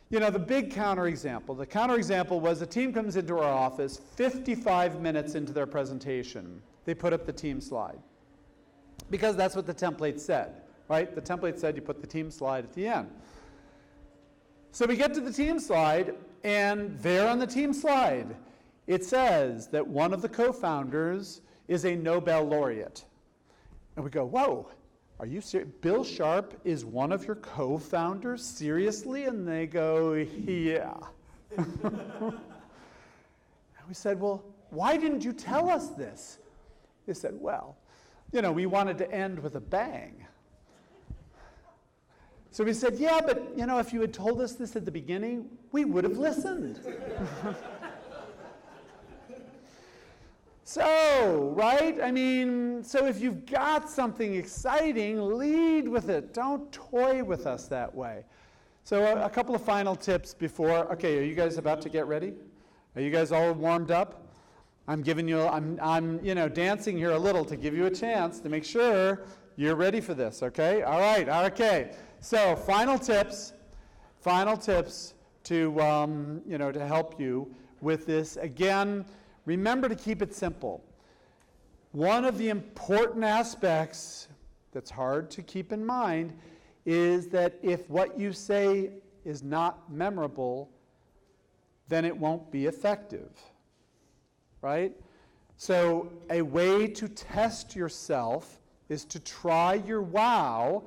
you know, the big counterexample. The counterexample was a team comes into our office 55 minutes into their presentation. They put up the team slide. Because that's what the template said, right? The template said you put the team slide at the end. So we get to the team slide, and there on the team slide, it says that one of the co-founders is a Nobel laureate. And we go, whoa. Are you serious? Bill Sharp is one of your co-founders? Seriously? And they go, yeah. And we said, well, why didn't you tell us this? They said, well, you know, we wanted to end with a bang. So we said, yeah, but you know, if you had told us this at the beginning, we would have listened. So, right? So if you've got something exciting, lead with it. Don't toy with us that way. So a couple of final tips before. Okay, are you guys about to get ready? Are you guys all warmed up? I'm dancing here a little to give you a chance to make sure you're ready for this, okay? All right, okay. So final tips to help you with this. Again, remember to keep it simple. One of the important aspects that's hard to keep in mind is that if what you say is not memorable, then it won't be effective, right? So a way to test yourself is to try your wow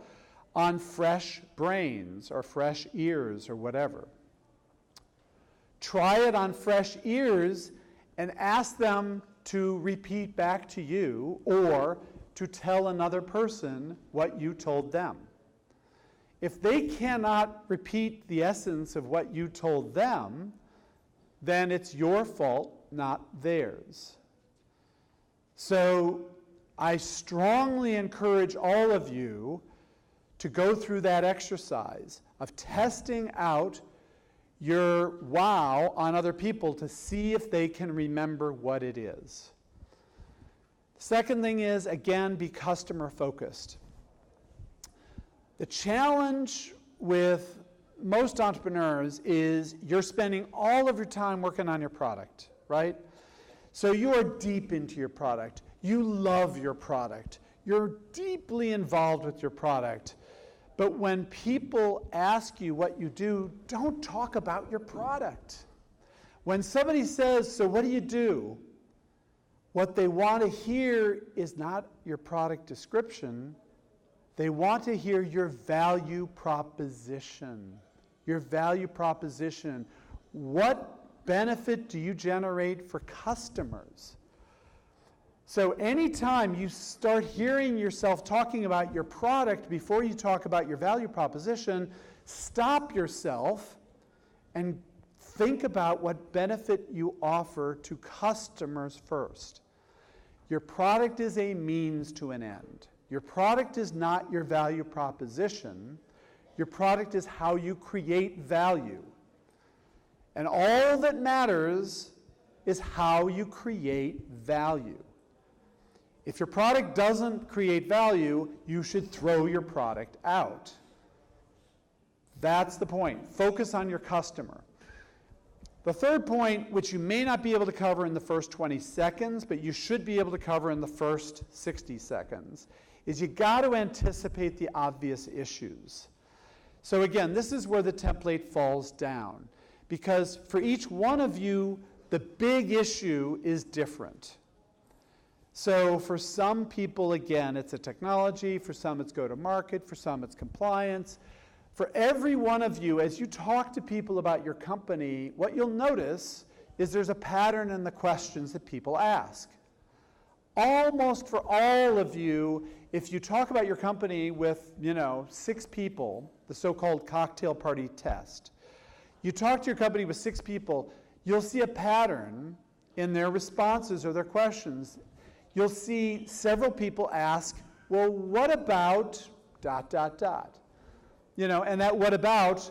on fresh brains or fresh ears or whatever. Try it on fresh ears and ask them to repeat back to you or to tell another person what you told them. If they cannot repeat the essence of what you told them, then it's your fault, not theirs. So I strongly encourage all of you to go through that exercise of testing out your wow on other people to see if they can remember what it is. The second thing is, again, be customer focused. The challenge with most entrepreneurs is you're spending all of your time working on your product, right? So you are deep into your product. You love your product. You're deeply involved with your product. But when people ask you what you do, don't talk about your product. When somebody says, so what do you do? What they want to hear is not your product description. They want to hear your value proposition. Your value proposition. What benefit do you generate for customers? So anytime you start hearing yourself talking about your product before you talk about your value proposition, stop yourself and think about what benefit you offer to customers first. Your product is a means to an end. Your product is not your value proposition. Your product is how you create value. And all that matters is how you create value. If your product doesn't create value, you should throw your product out. That's the point. Focus on your customer. The third point, which you may not be able to cover in the first 20 seconds, but you should be able to cover in the first 60 seconds, is you got to anticipate the obvious issues. So again, this is where the template falls down, because for each one of you, the big issue is different. So for some people, again, it's a technology. For some, it's go-to-market. For some, it's compliance. For every one of you, as you talk to people about your company, what you'll notice is there's a pattern in the questions that people ask. Almost for all of you, if you talk about your company with, 6 people, the so-called cocktail party test, you talk to your company with 6 people, you'll see a pattern in their responses or their questions. You'll see several people ask, well, what about ... And that what about,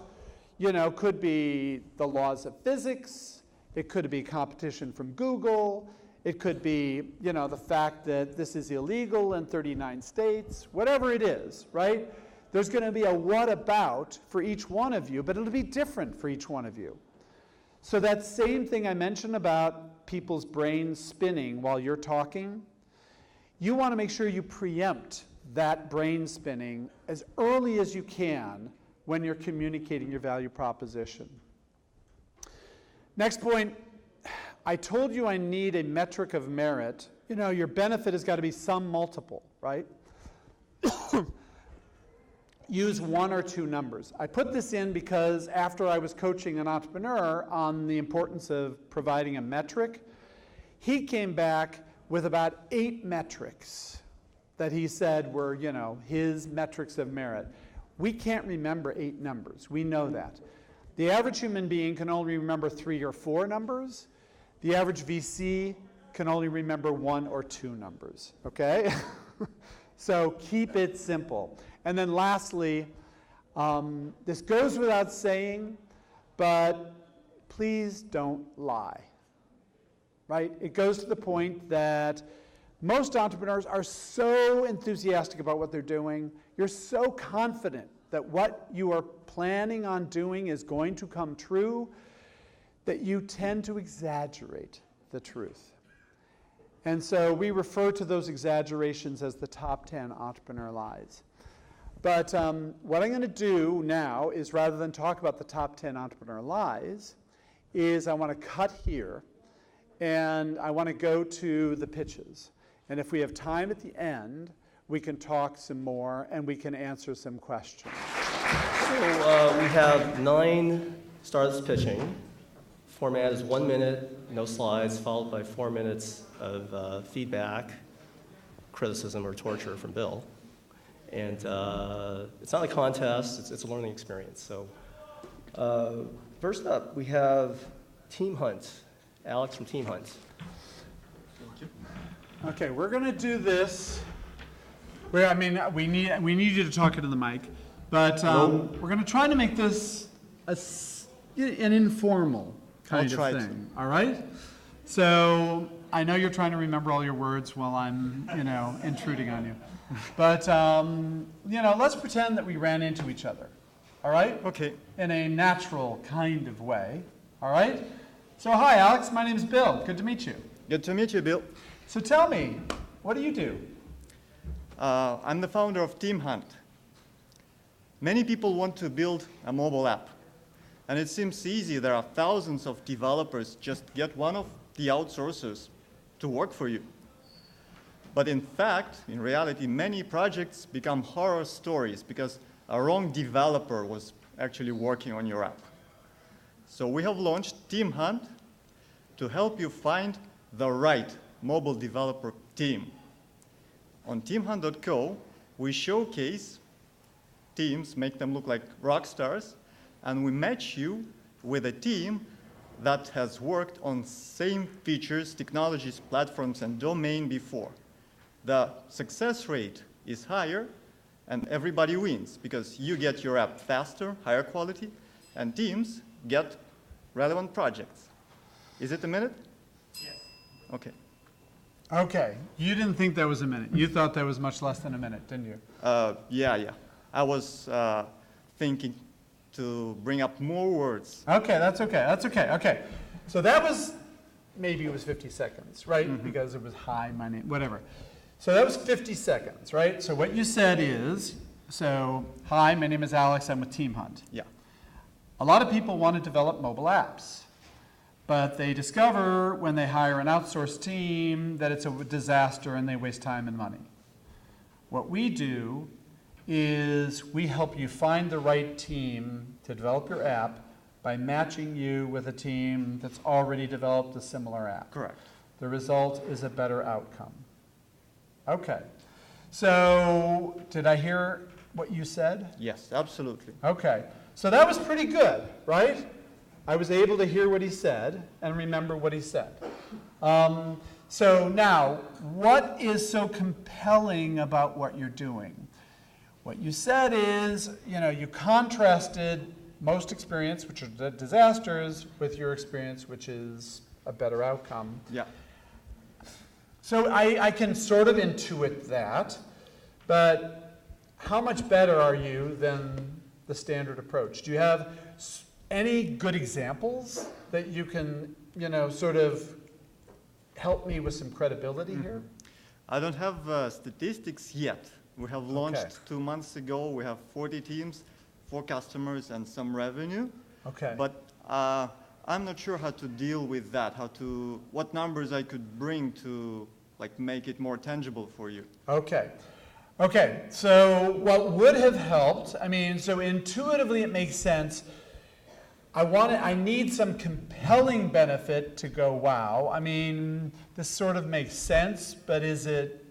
could be the laws of physics. It could be competition from Google. It could be, the fact that this is illegal in 39 states. Whatever it is, right? There's going to be a what about for each one of you, but it'll be different for each one of you. So that same thing I mentioned about people's brains spinning while you're talking, you want to make sure you preempt that brain spinning as early as you can when you're communicating your value proposition. Next point, I told you I need a metric of merit. Your benefit has got to be some multiple, right? Use 1 or 2 numbers. I put this in because after I was coaching an entrepreneur on the importance of providing a metric, he came back with about 8 metrics that he said were, his metrics of merit. We can't remember 8 numbers. We know that. The average human being can only remember 3 or 4 numbers. The average VC can only remember 1 or 2 numbers, okay? So keep it simple. And then lastly, this goes without saying, but please don't lie, right? It goes to the point that most entrepreneurs are so enthusiastic about what they're doing. You're so confident that what you are planning on doing is going to come true that you tend to exaggerate the truth. And so we refer to those exaggerations as the top 10 entrepreneur lies. But what I'm going to do now is, rather than talk about the top 10 entrepreneur lies, is I want to cut here, and I want to go to the pitches. And if we have time at the end, we can talk some more, and we can answer some questions. So we have 9 startups pitching. Format is 1 minute, no slides, followed by 4 minutes of feedback, criticism, or torture from Bill. And it's not a contest, it's a learning experience. So first up, we have Team Hunt. Alex from Team Hunt. Thank you. Okay, we're going to do this. I mean, we need you to talk into the mic, but we're going to try to make this an informal kind of thing. All right? So I know you're trying to remember all your words while I'm, intruding on you. But, let's pretend that we ran into each other. All right? Okay. In a natural kind of way. All right? So hi, Alex. My name's Bill. Good to meet you. Good to meet you, Bill. So tell me, what do you do? I'm the founder of Team Hunt. Many people want to build a mobile app. And it seems easy. There are thousands of developers. Just get one of the outsourcers to work for you. But in fact, in reality, many projects become horror stories because a wrong developer was actually working on your app. So we have launched Team Hunt to help you find the right mobile developer team. On teamhunt.co, we showcase teams, make them look like rock stars, and we match you with a team that has worked on same features, technologies, platforms, and domain before. The success rate is higher, and everybody wins because you get your app faster, higher quality, and teams get relevant projects. Is it a minute? Yes. Okay. Okay. You didn't think that was a minute. You thought that was much less than a minute, didn't you? Yeah. I was thinking to bring up more words. Okay, that's okay. Okay. So that was, maybe it was 50 seconds, right? Mm-hmm. Because it was hi, my name, whatever. So that was 50 seconds, right? So what you said is, hi, my name is Alex, I'm with Team Hunt. Yeah. A lot of people want to develop mobile apps, but they discover when they hire an outsourced team that it's a disaster and they waste time and money. What we do is we help you find the right team to develop your app by matching you with a team that's already developed a similar app. Correct. The result is a better outcome. Okay. So did I hear what you said? Yes, absolutely. Okay. So that was pretty good, right? I was able to hear what he said and remember what he said. So now, what is so compelling about what you're doing? What you said is, you contrasted most experience, which are disasters, with your experience, which is a better outcome. Yeah. So I can sort of intuit that, but how much better are you than the standard approach? Do you have any good examples that you can, sort of help me with some credibility here? I don't have statistics yet. We have launched 2 months ago. We have 40 teams, 4 customers, and some revenue. Okay. But I'm not sure how to deal with that, what numbers I could bring to make it more tangible for you. Okay. So what would have helped, so intuitively it makes sense. I need some compelling benefit to go, wow. This sort of makes sense, but is it,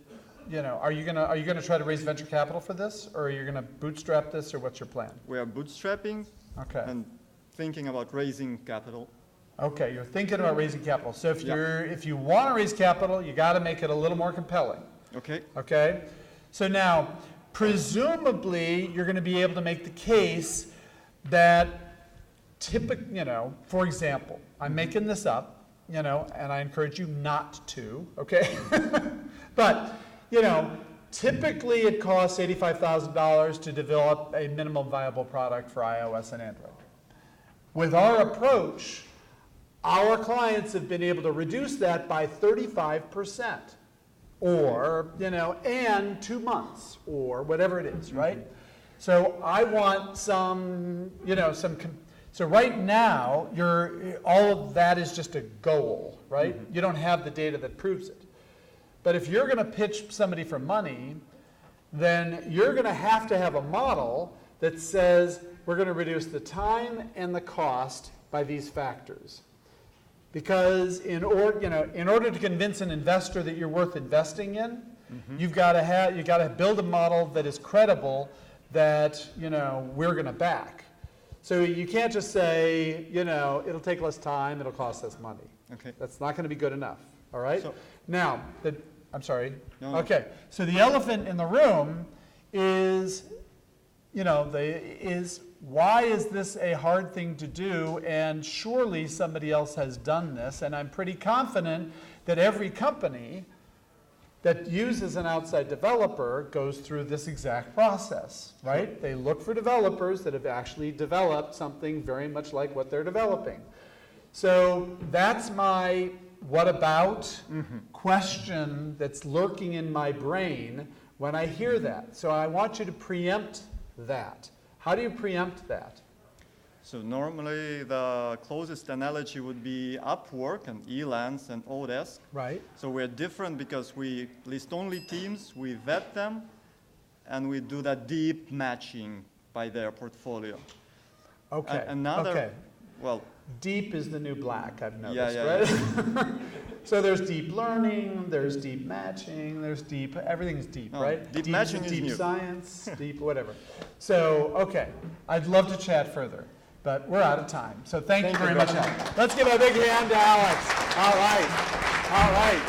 are you gonna try to raise venture capital for this, or are you gonna bootstrap this, or what's your plan? We are bootstrapping and thinking about raising capital. Okay, you're thinking about raising capital. So if you want to raise capital, you got to make it a little more compelling. Okay. So now, presumably, you're going to be able to make the case that for example, I'm making this up, and I encourage you not to, okay? But, typically it costs $85,000 to develop a minimum viable product for iOS and Android. With our approach, our clients have been able to reduce that by 35%, or, and 2 months, or whatever it is, right? So I want some, so right now, all of that is just a goal, right? You don't have the data that proves it. But if you're going to pitch somebody for money, then you're going to have a model that says we're going to reduce the time and the cost by these factors. Because in order to convince an investor that you're worth investing in, you've got to build a model that is credible, that we're going to back. So you can't just say it'll take less time, it'll cost less money. Okay. That's not going to be good enough. All right. So, now, I'm sorry. No. Okay. So the elephant in the room is, why is this a hard thing to do? And surely somebody else has done this. And I'm pretty confident that every company that uses an outside developer goes through this exact process, right? Sure. They look for developers that have actually developed something very much like what they're developing. So that's my what about question that's lurking in my brain when I hear that. So I want you to preempt that. How do you preempt that? So normally the closest analogy would be Upwork and Elance and Odesk. Right. So we're different because we list only teams, we vet them, and we do that deep matching by their portfolio. Okay. Another, well, deep is the new black, I've noticed, yeah. right? So there's deep learning, there's deep matching, everything's deep, right? Deep matching is deep new. science, deep whatever. So, okay, I'd love to chat further, but we're out of time. So thank you very much, Alex. Let's give a big hand to Alex. All right.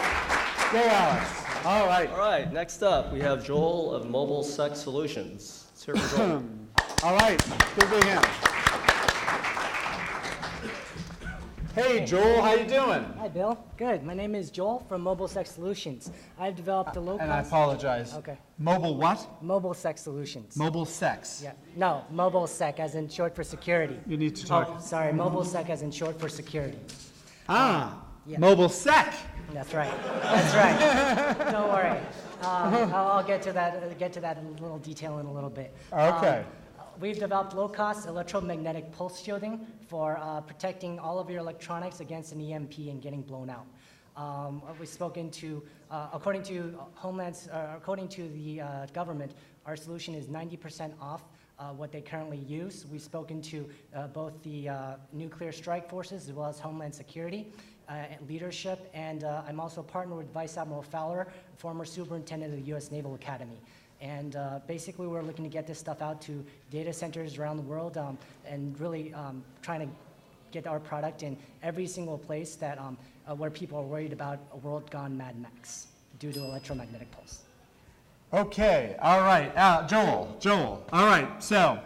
Go, Alex. All right. All right, next up, we have Joel of Mobile Sex Solutions. Let's hear from Joel. All right, give a big hand. Hey, Joel, how you doing? Hi, Bill. Good. My name is Joel from Mobile Sex Solutions. I've developed a low-cost... And I apologize. Okay. Mobile what? Mobile Sex Solutions. Mobile sex. Yeah. No, Mobile Sec as in short for security. You need to talk. Oh, sorry, Mobile Sec as in short for security. Yeah. Mobile sec. That's right. That's right. Don't worry. I'll get to that in a little detail in a little bit. Okay. We've developed low-cost electromagnetic pulse shielding for protecting all of your electronics against an EMP and getting blown out. We've spoken to, according to the government, our solution is 90% off what they currently use. We've spoken to both the nuclear strike forces as well as Homeland Security leadership, and I'm also partnered with Vice Admiral Fowler, former superintendent of the U.S. Naval Academy. And basically, we're looking to get this stuff out to data centers around the world and really trying to get our product in every single place that where people are worried about a world gone Mad Max due to electromagnetic pulse. Okay, all right. Joel. All right, so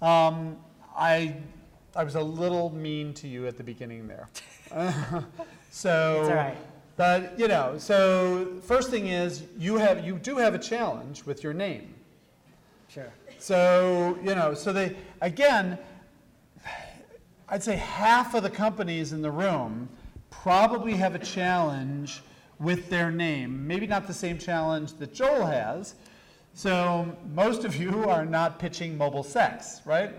I was a little mean to you at the beginning there. So. It's all right. But, so first thing is you do have a challenge with your name. Sure. So, again, I'd say half of the companies in the room probably have a challenge with their name. Maybe not the same challenge that Joel has. So most of you are not pitching mobile sex, right?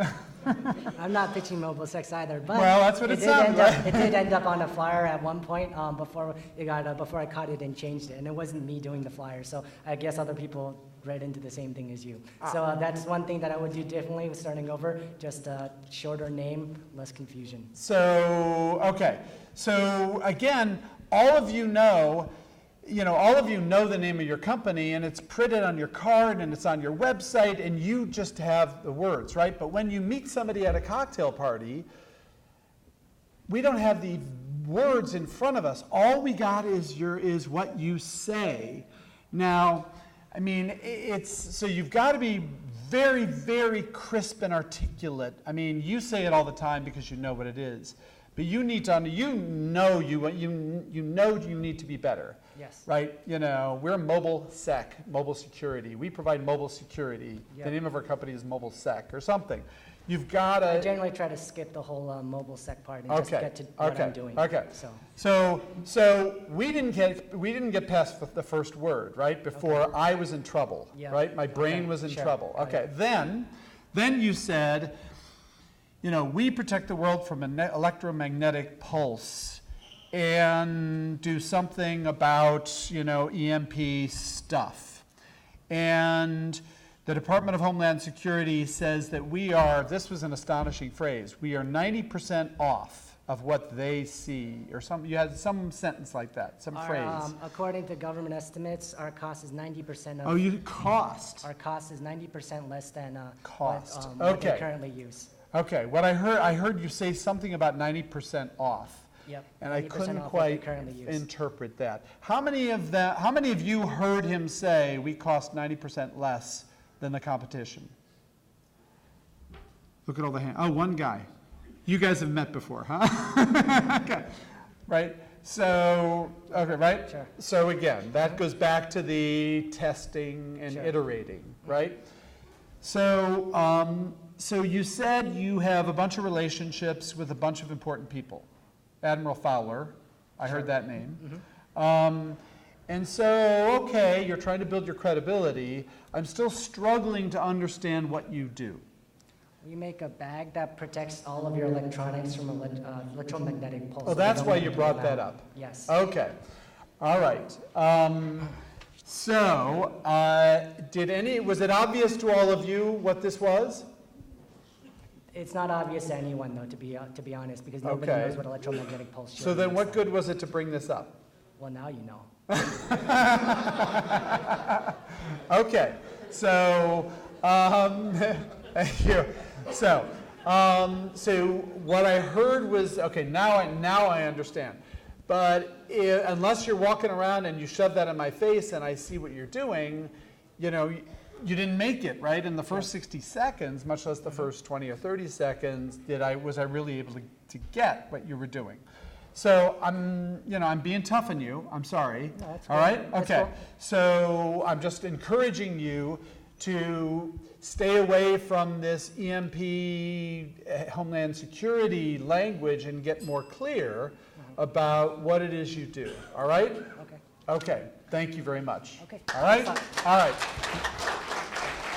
I'm not pitching mobile sex either, but well, that's what it sounds like. It did end up on a flyer at one point before I caught it and changed it, and it wasn't me doing the flyer. So I guess other people read into the same thing as you. So that's one thing that I would do differently with starting over. Just a shorter name, less confusion. So okay. So again, all of you know the name of your company, and it's printed on your card, and it's on your website, and you just have the words, right? But when you meet somebody at a cocktail party, we don't have the words in front of us. All we got is what you say. Now, I mean, so you've got to be very, very crisp and articulate. I mean, you say it all the time because you know what it is. But you need to, you know you need to be better. Yes. Right? We're mobile security. We provide mobile security. Yep. The name of our company is Mobile Sec or something. You've got I to. generally try to skip the whole mobile sec part and just get to what I'm doing. Okay. So we didn't get past the first word, right? Before I was in trouble, Yeah. right? My brain was in trouble. Okay. Then you said, we protect the world from an electromagnetic pulse and do something about, EMP stuff. And the Department of Homeland Security says that this was an astonishing phrase, we are 90% off of what they see, or you had some sentence like that, some phrase. According to government estimates, our cost is 90% of. Oh, cost. Our cost is 90% less than Cost. what they currently use. Okay, what I heard you say something about 90% off. Yep. And I 90% couldn't off what they quite currently use. interpret that. How many of you heard him say we cost 90% less than the competition? Look at all the hands. Oh, one guy. You guys have met before, huh? Okay. Right? So, okay, right? Sure. So again, that goes back to the testing and iterating, right? So, so you said you have a bunch of relationships with a bunch of important people. Admiral Fowler, I heard that name. And so, okay, you're trying to build your credibility. I'm still struggling to understand what you do. We make a bag that protects all of your electronics from electromagnetic pulse. Oh, that's why you brought that up. Yes. Okay. All right. Was it obvious to all of you what this was? It's not obvious to anyone, though, to be honest, because nobody Okay. knows what electromagnetic pulse shielding So then is what like. good was it to bring this up? Well, now you know. Okay. So, thank you. So what I heard was, okay, now I understand. But unless you're walking around and you shove that in my face and I see what you're doing, you didn't make it, right? In the first 60 seconds, much less the first 20 or 30 seconds, was I really able to get what you were doing. So I'm being tough on you. I'm sorry. No, that's all cool. right? That's Okay. cool. So I'm just encouraging you to stay away from this EMP Homeland Security language and get more clear about what it is you do. All right? Okay. Okay. Thank you very much. Okay. All right? All right.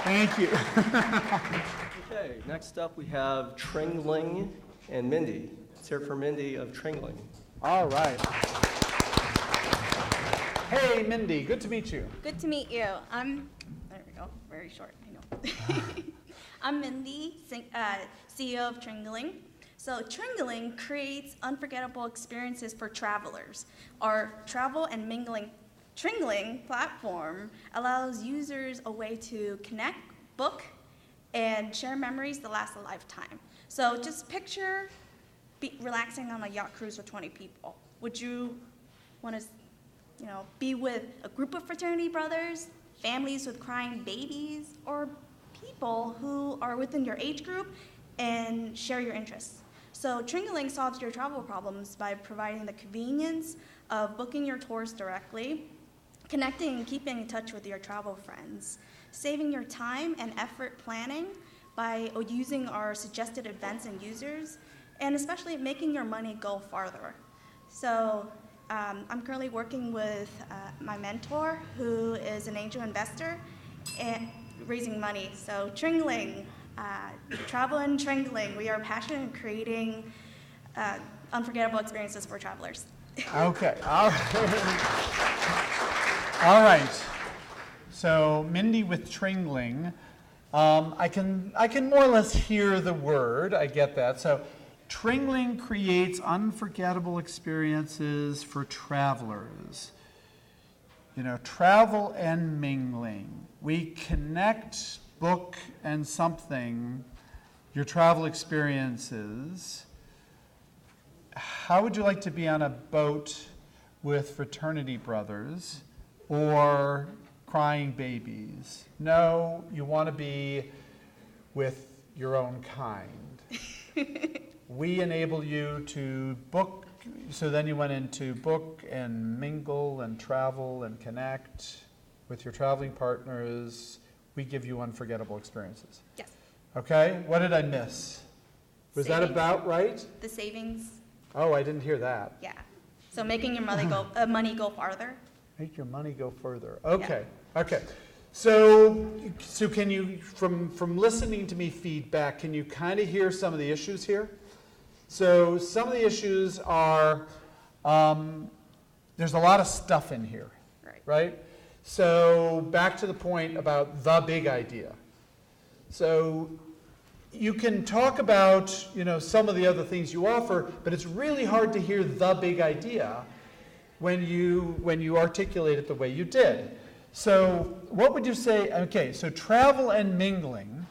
Thank you. Okay, next up we have Tringling and Mindy. Let's hear it for Mindy of Tringling. All right. Hey, Mindy. Good to meet you. Good to meet you. There we go, very short, I know. I'm Mindy, CEO of Tringling. So Tringling creates unforgettable experiences for travelers. Our travel and mingling Tringling platform allows users a way to connect, book, and share memories that last a lifetime. So just picture relaxing on a yacht cruise with 20 people. Would you want to be with a group of fraternity brothers, families with crying babies, or people who are within your age group and share your interests? So Tringling solves your travel problems by providing the convenience of booking your tours directly, connecting and keeping in touch with your travel friends, saving your time and effort planning by using our suggested events and users, and especially making your money go farther. So I'm currently working with my mentor, who is an angel investor, and raising money. So Tringling, travel and Tringling, we are passionate in creating unforgettable experiences for travelers. Okay. All right. So Mindy with Tringling, I can more or less hear the word. I get that. So Tringling creates unforgettable experiences for travelers. Travel and mingling. We connect, book, and something, your travel experiences. How would you like to be on a boat with fraternity brothers or crying babies? No, you want to be with your own kind. We enable you to book, so then you went into book and mingle and travel and connect with your traveling partners. We give you unforgettable experiences. Yes. Okay, what did I miss? Was that Savings. about right? The savings, Oh, I didn't hear that. yeah. So making your money go farther. Make your money go further. Okay, okay. So can you, from listening to me feedback, can you kind of hear some of the issues here? So some of the issues are, there's a lot of stuff in here, right? So back to the point about the big idea. So you can talk about, some of the other things you offer, but it's really hard to hear the big idea when you articulate it the way you did. So what would you say? Okay, so travel and mingling.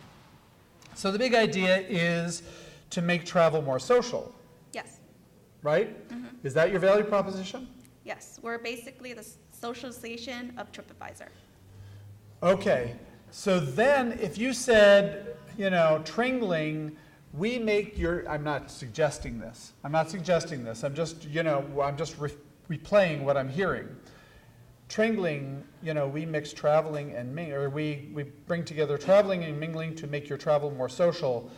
So the big idea is to make travel more social, Yes, right? Is that your value proposition? yes. We're basically the socialization of TripAdvisor. Okay, so then if you said, Tringling, we make your, I'm not suggesting this. I'm just, replaying what I'm hearing. Tringling, we mix traveling and mingling, or we bring together traveling and mingling to make your travel more social.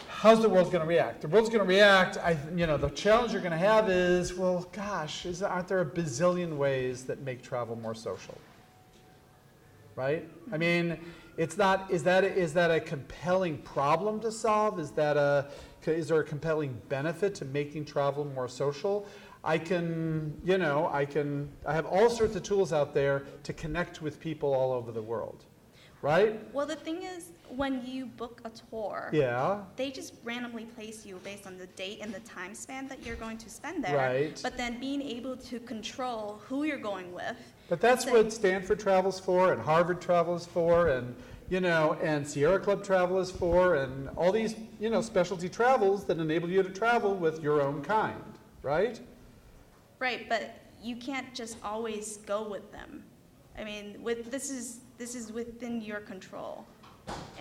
How's the world going to react? The world's going to react, the challenge you're going to have is, well, gosh, aren't there a bazillion ways that make travel more social? Right? I mean, it's not, is that a compelling problem to solve? Is there a compelling benefit to making travel more social? I have all sorts of tools out there to connect with people all over the world, right? Well, the thing is, when you book a tour, Yeah. they just randomly place you based on the date and the time span that you're going to spend there. Right. But then being able to control who you're going with. But that's say- what Stanford Travel's for, and Harvard Travel is for, and and Sierra Club Travel is for, and all these specialty travels that enable you to travel with your own kind, right? Right, but you can't just always go with them. I mean, this is within your control.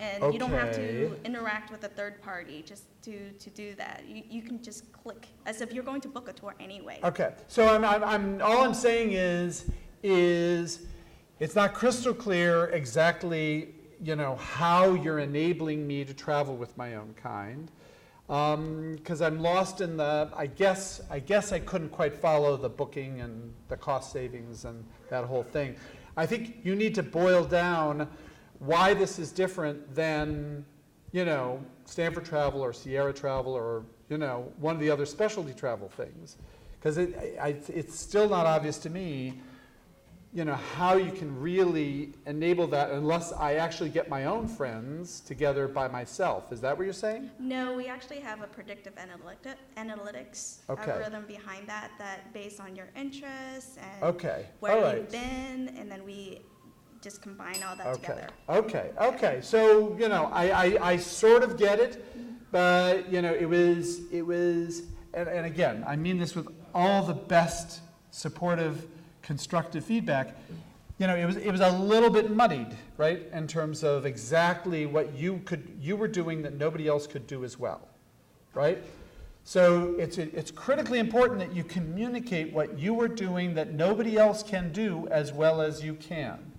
And you don't have to Okay. interact with a third party just to do that. You can just click as if you're going to book a tour anyway. Okay, so all I'm saying is it's not crystal clear exactly, how you're enabling me to travel with my own kind. Because I'm lost in I guess I couldn't quite follow the booking and the cost savings and that whole thing. I think you need to boil down why this is different than, Stanford Travel or Sierra Travel or, one of the other specialty travel things. Because it's still not obvious to me, how you can really enable that unless I actually get my own friends together by myself. Is that what you're saying? No, we actually have a predictive analytics Okay. algorithm behind that based on your interests and Okay, where all right. you've been, and then we just combine all that together. Okay. So, I sort of get it, but, it was, and again, I mean this with all the best supportive, constructive feedback. It was a little bit muddied, right, in terms of exactly what you were doing that nobody else could do as well, right? So it's critically important that you communicate what you were doing that nobody else can do as well as you can.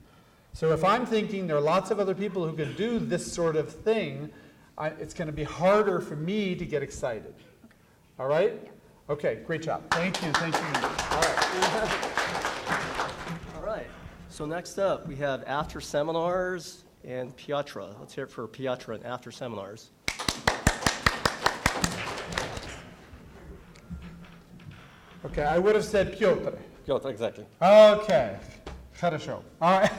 So if I'm thinking there are lots of other people who can do this sort of thing, it's going to be harder for me to get excited. All right? Okay, great job. Thank you. All right. All right. So next up, we have after seminars and Piotr. Let's hear it for Piotr and after seminars. Okay, I would have said Piotr. Piotr, exactly. Okay, хорошо. All right.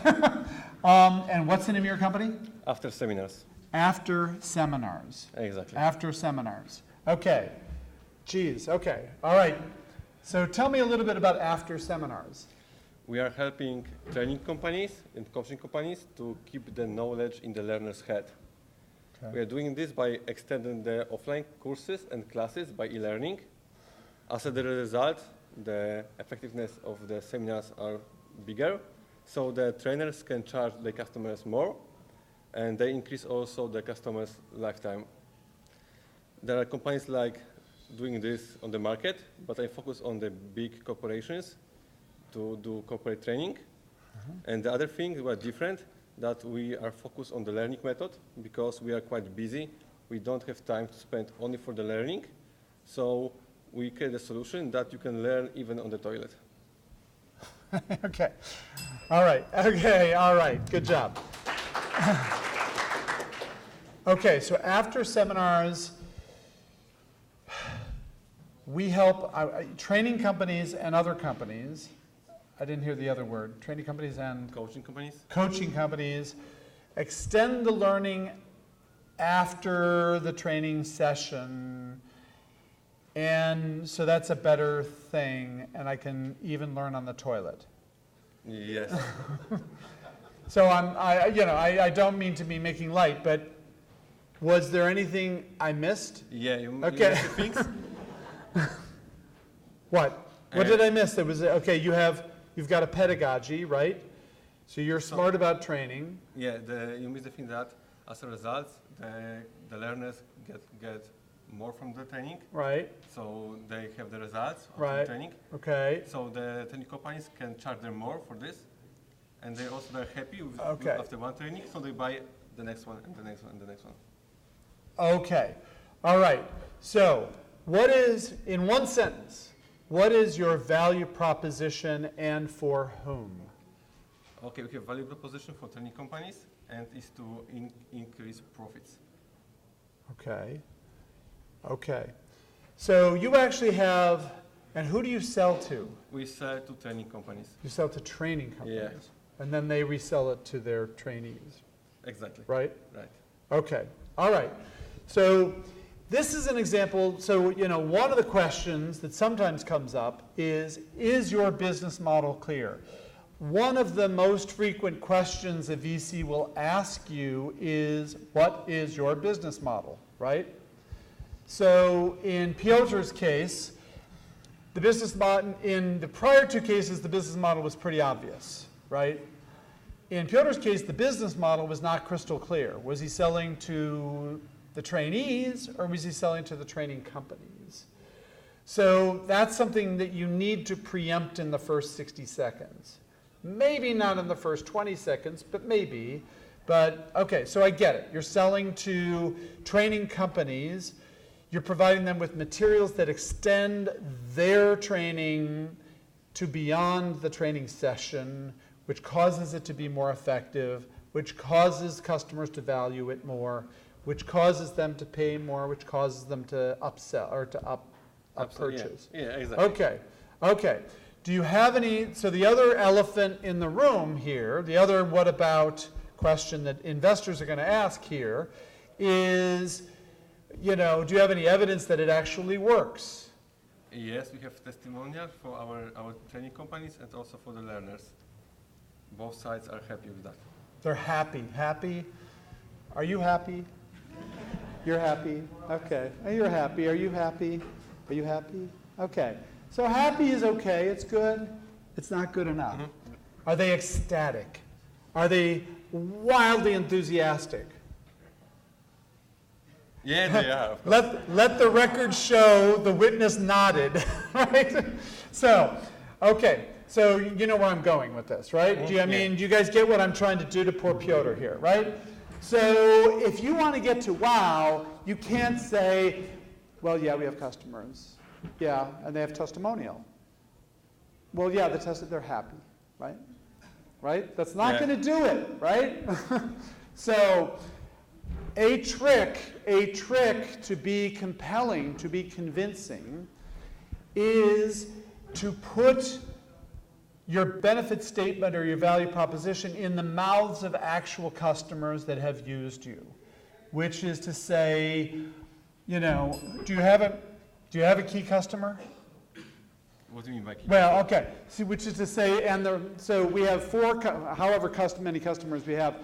And what's the name of your company? After seminars. After seminars. Exactly. After seminars. Okay. Geez, okay. All right. So tell me a little bit about after seminars. We are helping training companies and coaching companies to keep the knowledge in the learner's head. Okay. We are doing this by extending the offline courses and classes by e-learning. As a result, the effectiveness of the seminars are bigger, so the trainers can charge the customers more, and they increase also the customers' lifetime. There are companies like doing this on the market, but I focus on the big corporations to do corporate training. And the other thing, we are different. that we are focused on the learning method because we are quite busy. We don't have time to spend only for the learning. So we create a solution that you can learn even on the toilet. Okay. All right. Okay. All right. Good job. Okay. So after seminars, we help training companies and other companies. I didn't hear the other word. Training companies and Coaching companies? coaching companies extend the learning after the training session. And so that's a better thing, and I can even learn on the toilet. Yes. So I don't mean to be making light, but was there anything I missed? Yeah, you Okay. missed the things? What? What did I miss? There was okay. You've got a pedagogy, right? So you're smart about training. Yeah, you miss the thing that as a result, the learners get more from the training. Right. So they have the results of Right. the training. Okay. So the training companies can charge them more for this. And they also are happy with Okay. after one training, so they buy the next one and the next one and the next one. Okay. All right. So what is, in one sentence, what is your value proposition and for whom? Okay, we have value proposition for training companies and is to increase profits. Okay. Okay. So you actually have, and who do you sell to? We sell to training companies. You sell to training companies. Yeah. And then they resell it to their trainees, Exactly. right? Right. Okay. All right. So this is an example. So, one of the questions that sometimes comes up is your business model clear? One of the most frequent questions a VC will ask you is, what is your business model, right? So in Piotr's case, the business model, in the prior two cases, the business model was pretty obvious, right? In Piotr's case, the business model was not crystal clear. Was he selling to the trainees or was he selling to the training companies? So that's something that you need to preempt in the first 60 seconds. Maybe not in the first 20 seconds, but maybe. But okay, so I get it. You're selling to training companies. You're providing them with materials that extend their training to beyond the training session, which causes it to be more effective, which causes customers to value it more, which causes them to pay more, which causes them to upsell or to up purchase. Yeah, exactly. Okay, okay. Do you have any, so the other elephant in the room here, the other what about question that investors are going to ask here is, do you have any evidence that it actually works? Yes, we have testimonial for our training companies and also for the learners. Both sides are happy with that. They're happy. Happy? Are you happy? You're happy? Okay. You're happy. Are you happy? Are you happy? Okay. So happy is okay. It's good. It's not good enough. Mm-hmm. Are they ecstatic? Are they wildly enthusiastic? Yeah, they are. Let the record show the witness nodded, right? So, okay. So you know where I'm going with this, right? Mm-hmm. Do you guys get what I'm trying to do to poor Piotr here, right? So if you want to get to wow, you can't say, well, yeah, we have customers. Yeah, and they have testimonial. Well, yeah, they're happy, right? Right? That's not going to do it, right? So a trick to be compelling, to be convincing, is to put your benefit statement or your value proposition in the mouths of actual customers that have used you, which is to say, do you have a key customer? What do you mean by key? Well, okay. See, which is to say, so we have however many customers we have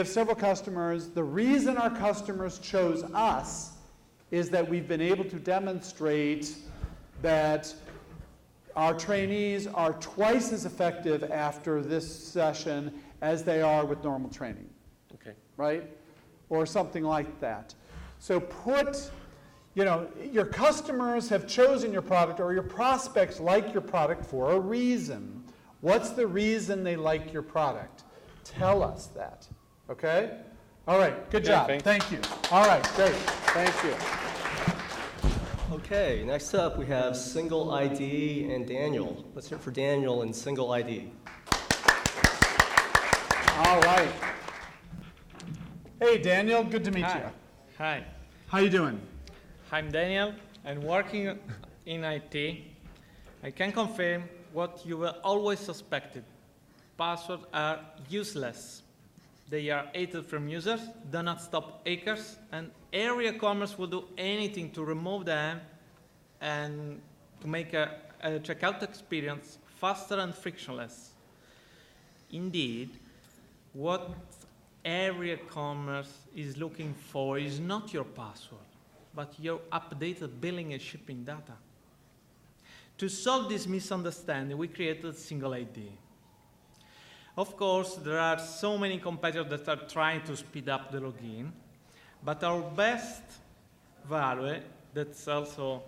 several customers. The reason our customers chose us is that we've been able to demonstrate that our trainees are twice as effective after this session as they are with normal training. Okay. Right? Or something like that. So your customers have chosen your product or your prospects like your product for a reason. What's the reason they like your product? tell us that. Okay? All right, good job. thanks. Thank you. All right, great. Thank you. Okay, next up we have Single ID and Daniel. Let's hear it for Daniel and Single ID. All right. Hey, Daniel, good to meet you. Hi, How you doing? I'm Daniel. I'm working in IT. I can confirm what you were always suspected. Passwords are useless. They are hated from users, do not stop hackers, and area commerce will do anything to remove them and to make a checkout experience faster and frictionless. Indeed, what area commerce is looking for is not your password, but your updated billing and shipping data. To solve this misunderstanding, we created Single ID. Of course, there are so many competitors that are trying to speed up the login, but our best value, that's also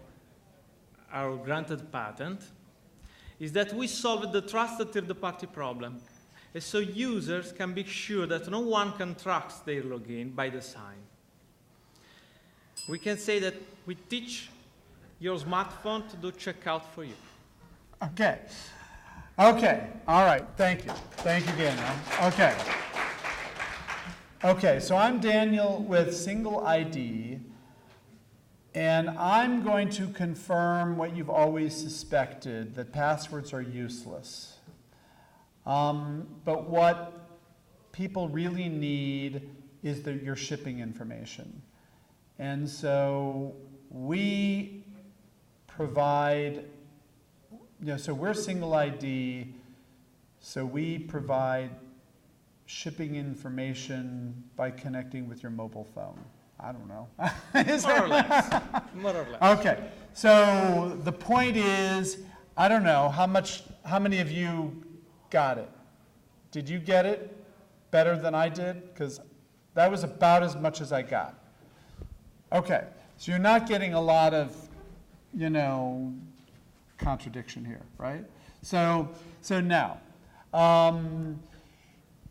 our granted patent, is that we solved the trusted third-party problem. And so users can be sure that no one can track their login by design. We can say that we teach your smartphone to do checkout for you. Okay. Okay. All right. Thank you. Thank you, Daniel. Okay. Okay. So I'm Daniel with Single ID, and I'm going to confirm what you've always suspected, that passwords are useless. But what people really need is your shipping information. And so we provide, so we're Single ID, so we provide shipping information by connecting with your mobile phone. I don't know. More or less. More or less. Okay, so the point is, I don't know, how many of you got it? Did you get it better than I did? Because that was about as much as I got. Okay, so you're not getting a lot of, contradiction here, right? So now,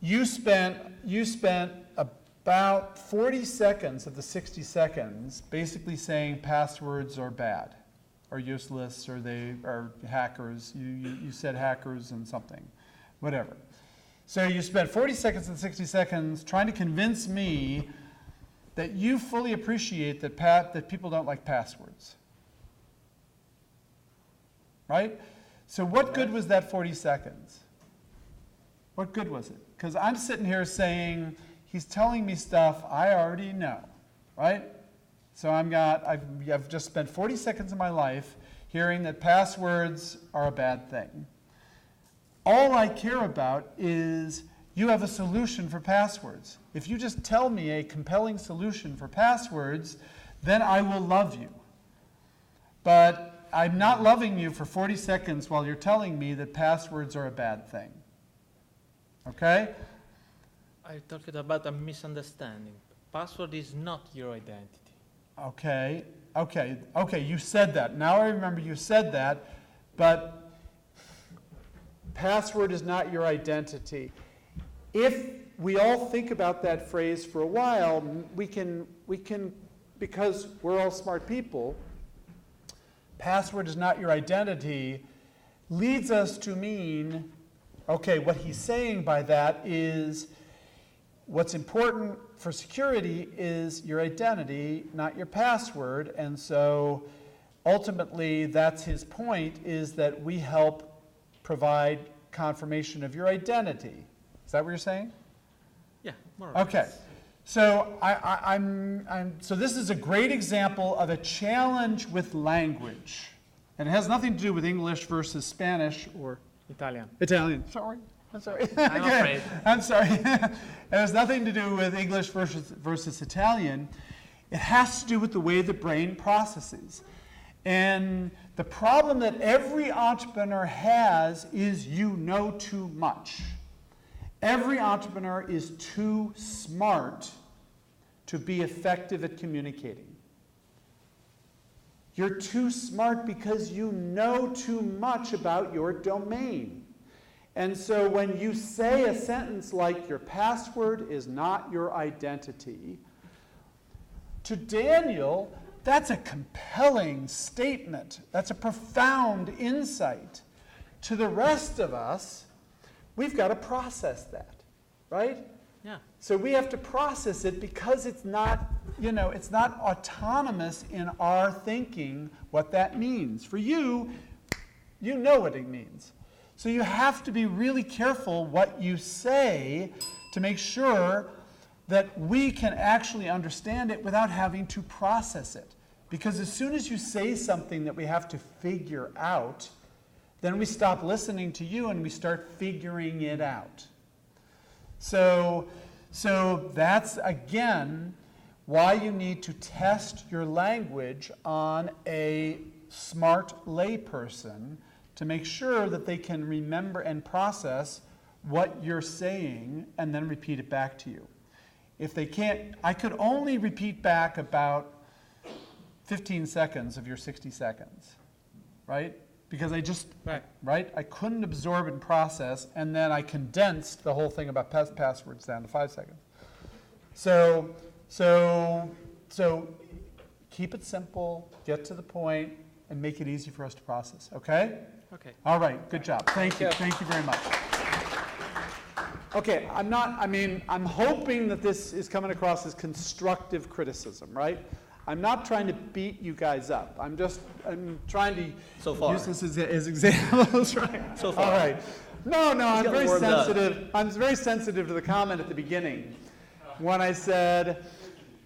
you spent about 40 seconds of the 60 seconds basically saying passwords are bad, or useless, or they are hackers. You said hackers and something, whatever. So you spent 40 seconds and 60 seconds trying to convince me that you fully appreciate that people don't like passwords. Right? So what good was that 40 seconds? What good was it? Because I'm sitting here saying, he's telling me stuff I already know, right? So I've just spent 40 seconds of my life hearing that passwords are a bad thing. All I care about is you have a solution for passwords. If you just tell me a compelling solution for passwords, then I will love you. But I'm not loving you for 40 seconds while you're telling me that passwords are a bad thing. Okay? I talked about a misunderstanding. Password is not your identity. Okay, you said that. Now I remember you said that, but password is not your identity. If we all think about that phrase for a while, we can, because we're all smart people, password is not your identity leads us to mean, okay, what he's saying by that is what's important for security is your identity, not your password. And so ultimately that's his point, is that we help provide confirmation of your identity. Is that what you're saying? Yeah, more or less. Okay. So so this is a great example of a challenge with language. And it has nothing to do with English versus Spanish or Italian. Italian. Sorry. I'm sorry. I'm afraid. I'm sorry. It has nothing to do with English versus Italian. It has to do with the way the brain processes. And the problem that every entrepreneur has is you know too much. Every entrepreneur is too smart to be effective at communicating. You're too smart because you know too much about your domain. And so when you say a sentence like your password is not your identity, to Daniel, that's a compelling statement. That's a profound insight. To the rest of us, we've got to process that, right? Yeah. So we have to process it because it's not, it's not autonomous in our thinking what that means. For you, you know what it means. So you have to be really careful what you say to make sure that we can actually understand it without having to process it. Because as soon as you say something that we have to figure out, then we stop listening to you and we start figuring it out. So that's, again, why you need to test your language on a smart layperson to make sure that they can remember and process what you're saying and then repeat it back to you. If they can't, I could only repeat back about 15 seconds of your 60 seconds, right? Because I just, right? I couldn't absorb and process, and then I condensed the whole thing about passwords down to 5 seconds. So keep it simple, get to the point, and make it easy for us to process, okay? Okay. All right, good job. Thank you. Thank you very much. Okay, I'm hoping that this is coming across as constructive criticism, right? I'm not trying to beat you guys up. I'm trying to use this as examples, right? So far. All right. No, I'm very warmed up. sensitive. I'm very sensitive to the comment at the beginning when I said,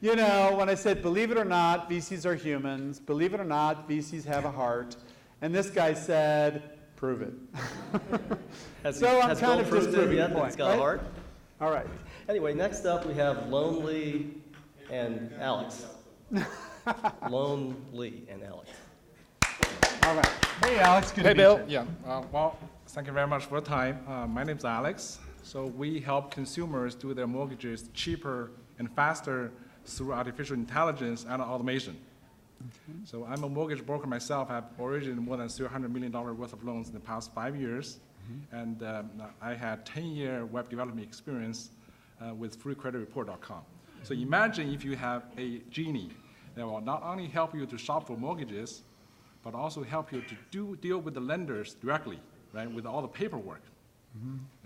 believe it or not, VCs are humans. Believe it or not, VCs have a heart. And this guy said, prove it. Has So I'm has kind Bill of proved disproving it the yet that point, it's got right? a heart? All right. Anyway, next up we have Lonely and Alex. Lonely and Alex. All right. Hey, Alex. Good Hey, to Bill. meet you. Yeah. Well, thank you very much for your time. My name's Alex. So we help consumers do their mortgages cheaper and faster through artificial intelligence and automation. Okay. So I'm a mortgage broker myself. I've originated more than $300 million worth of loans in the past 5 years. And I had 10-year web development experience with freecreditreport.com. So imagine if you have a genie that will not only help you to shop for mortgages, but also help you to deal with the lenders directly, right, with all the paperwork,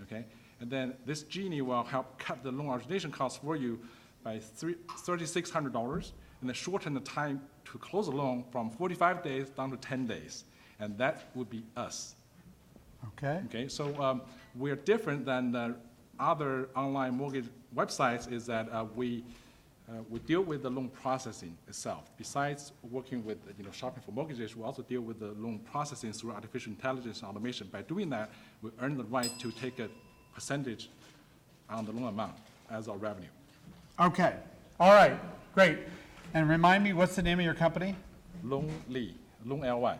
okay? And then this genie will help cut the loan origination costs for you by $3,600, and then shorten the time to close a loan from 45 days down to 10 days. And that would be us. Okay. Okay, so we're different than the other online mortgage websites is that we deal with the loan processing itself. Besides working with shopping for mortgages, we also deal with the loan processing through artificial intelligence and automation. By doing that, we earn the right to take a percentage on the loan amount as our revenue. Okay. All right. Great. And remind me, what's the name of your company? Lonely, Loan-Ly.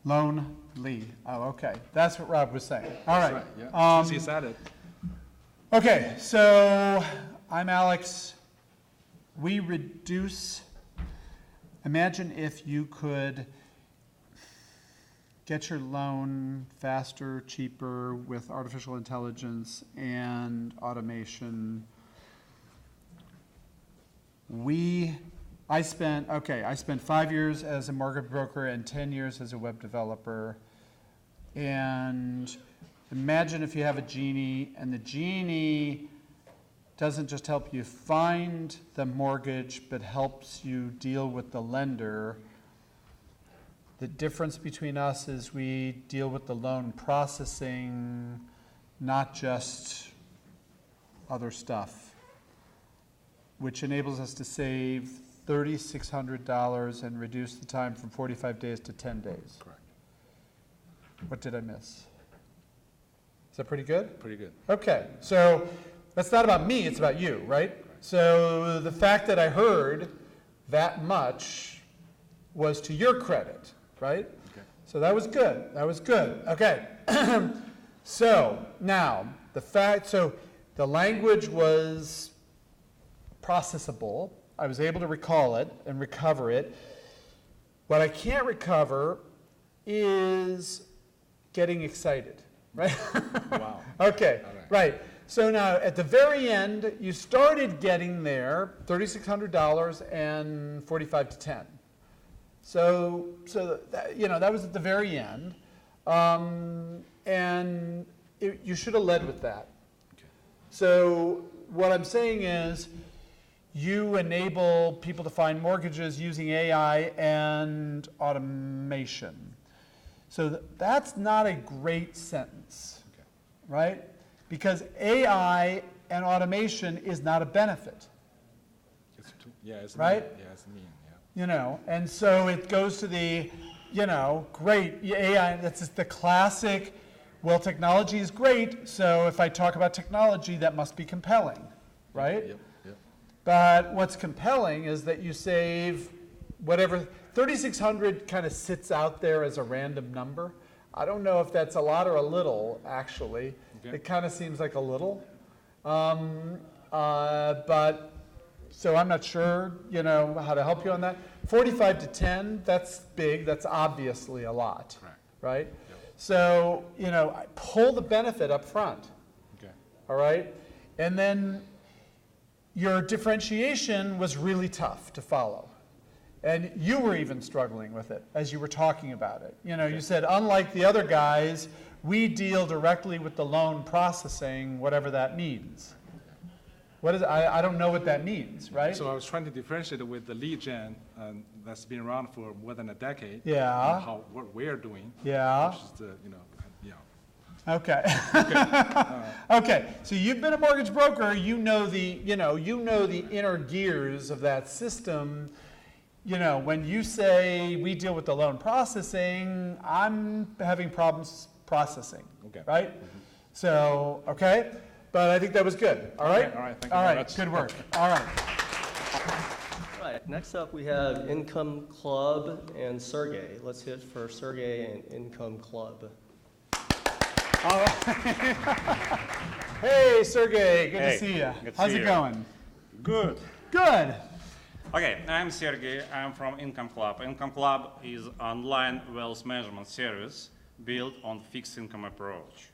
Lonely. Oh, okay. That's what Rob was saying. All right. That's right, yeah. Since he said it. Okay, so I'm Alex. We reduce, imagine if you could get your loan faster, cheaper with artificial intelligence and automation. I spent 5 years as a mortgage broker and 10 years as a web developer. And imagine if you have a genie, and the genie doesn't just help you find the mortgage, but helps you deal with the lender. The difference between us is we deal with the loan processing, not just other stuff, which enables us to save $3,600 and reduce the time from 45 days to 10 days. Correct. What did I miss? Is that pretty good? Pretty good. Okay, so that's not about me, it's about you, right? So the fact that I heard that much was to your credit, right? Okay. So that was good, Okay. So now, the language was processable. I was able to recall it and recover it. What I can't recover is getting excited. right? Wow. Okay, All right. right. So now at the very end, you started getting there, $3,600 and 45 to 10. So that, that was at the very end, and you should have led with that. Okay. So what I'm saying is, you enable people to find mortgages using AI and automation. So that's not a great sentence, Okay. right? Because AI and automation is not a benefit, It's it's Right? mean. Yeah, it's mean. Yeah. and so it goes to the, great, AI, that's just the classic, well, technology is great, so if I talk about technology, that must be compelling, right? Yep. Yep. But what's compelling is that you save whatever, 3,600 kind of sits out there as a random number. I don't know if that's a lot or a little, actually. Okay. It kind of seems like a little. But, so I'm not sure, how to help you on that. 45 to 10, that's big, that's obviously a lot, Correct. right? So, I pull the benefit up front. Okay. All right? And then your differentiation was really tough to follow. And you were even struggling with it as you were talking about it. You said, unlike the other guys, we deal directly with the loan processing, whatever that means. What is I don't know what that means, right? So I was trying to differentiate it with the lead gen that's been around for more than a decade. Yeah. And what we're doing. Yeah. Which is the, Okay. Okay. So you've been a mortgage broker. You know the inner gears of that system. When you say we deal with the loan processing, I'm having problems processing. Okay. Right? So, okay. But I think that was good. All right? Okay, all right, thank you All very right. much. Good work. All right. All right, next up we have Income Club and Sergey. Let's hit for Sergey and Income Club. All right. Hey, Sergey. Good to Hey, see you. good to How's see it you. going? Good. Good. Okay, I'm Sergey. I'm from Income Club. Income Club is an online wealth management service built on fixed income approach.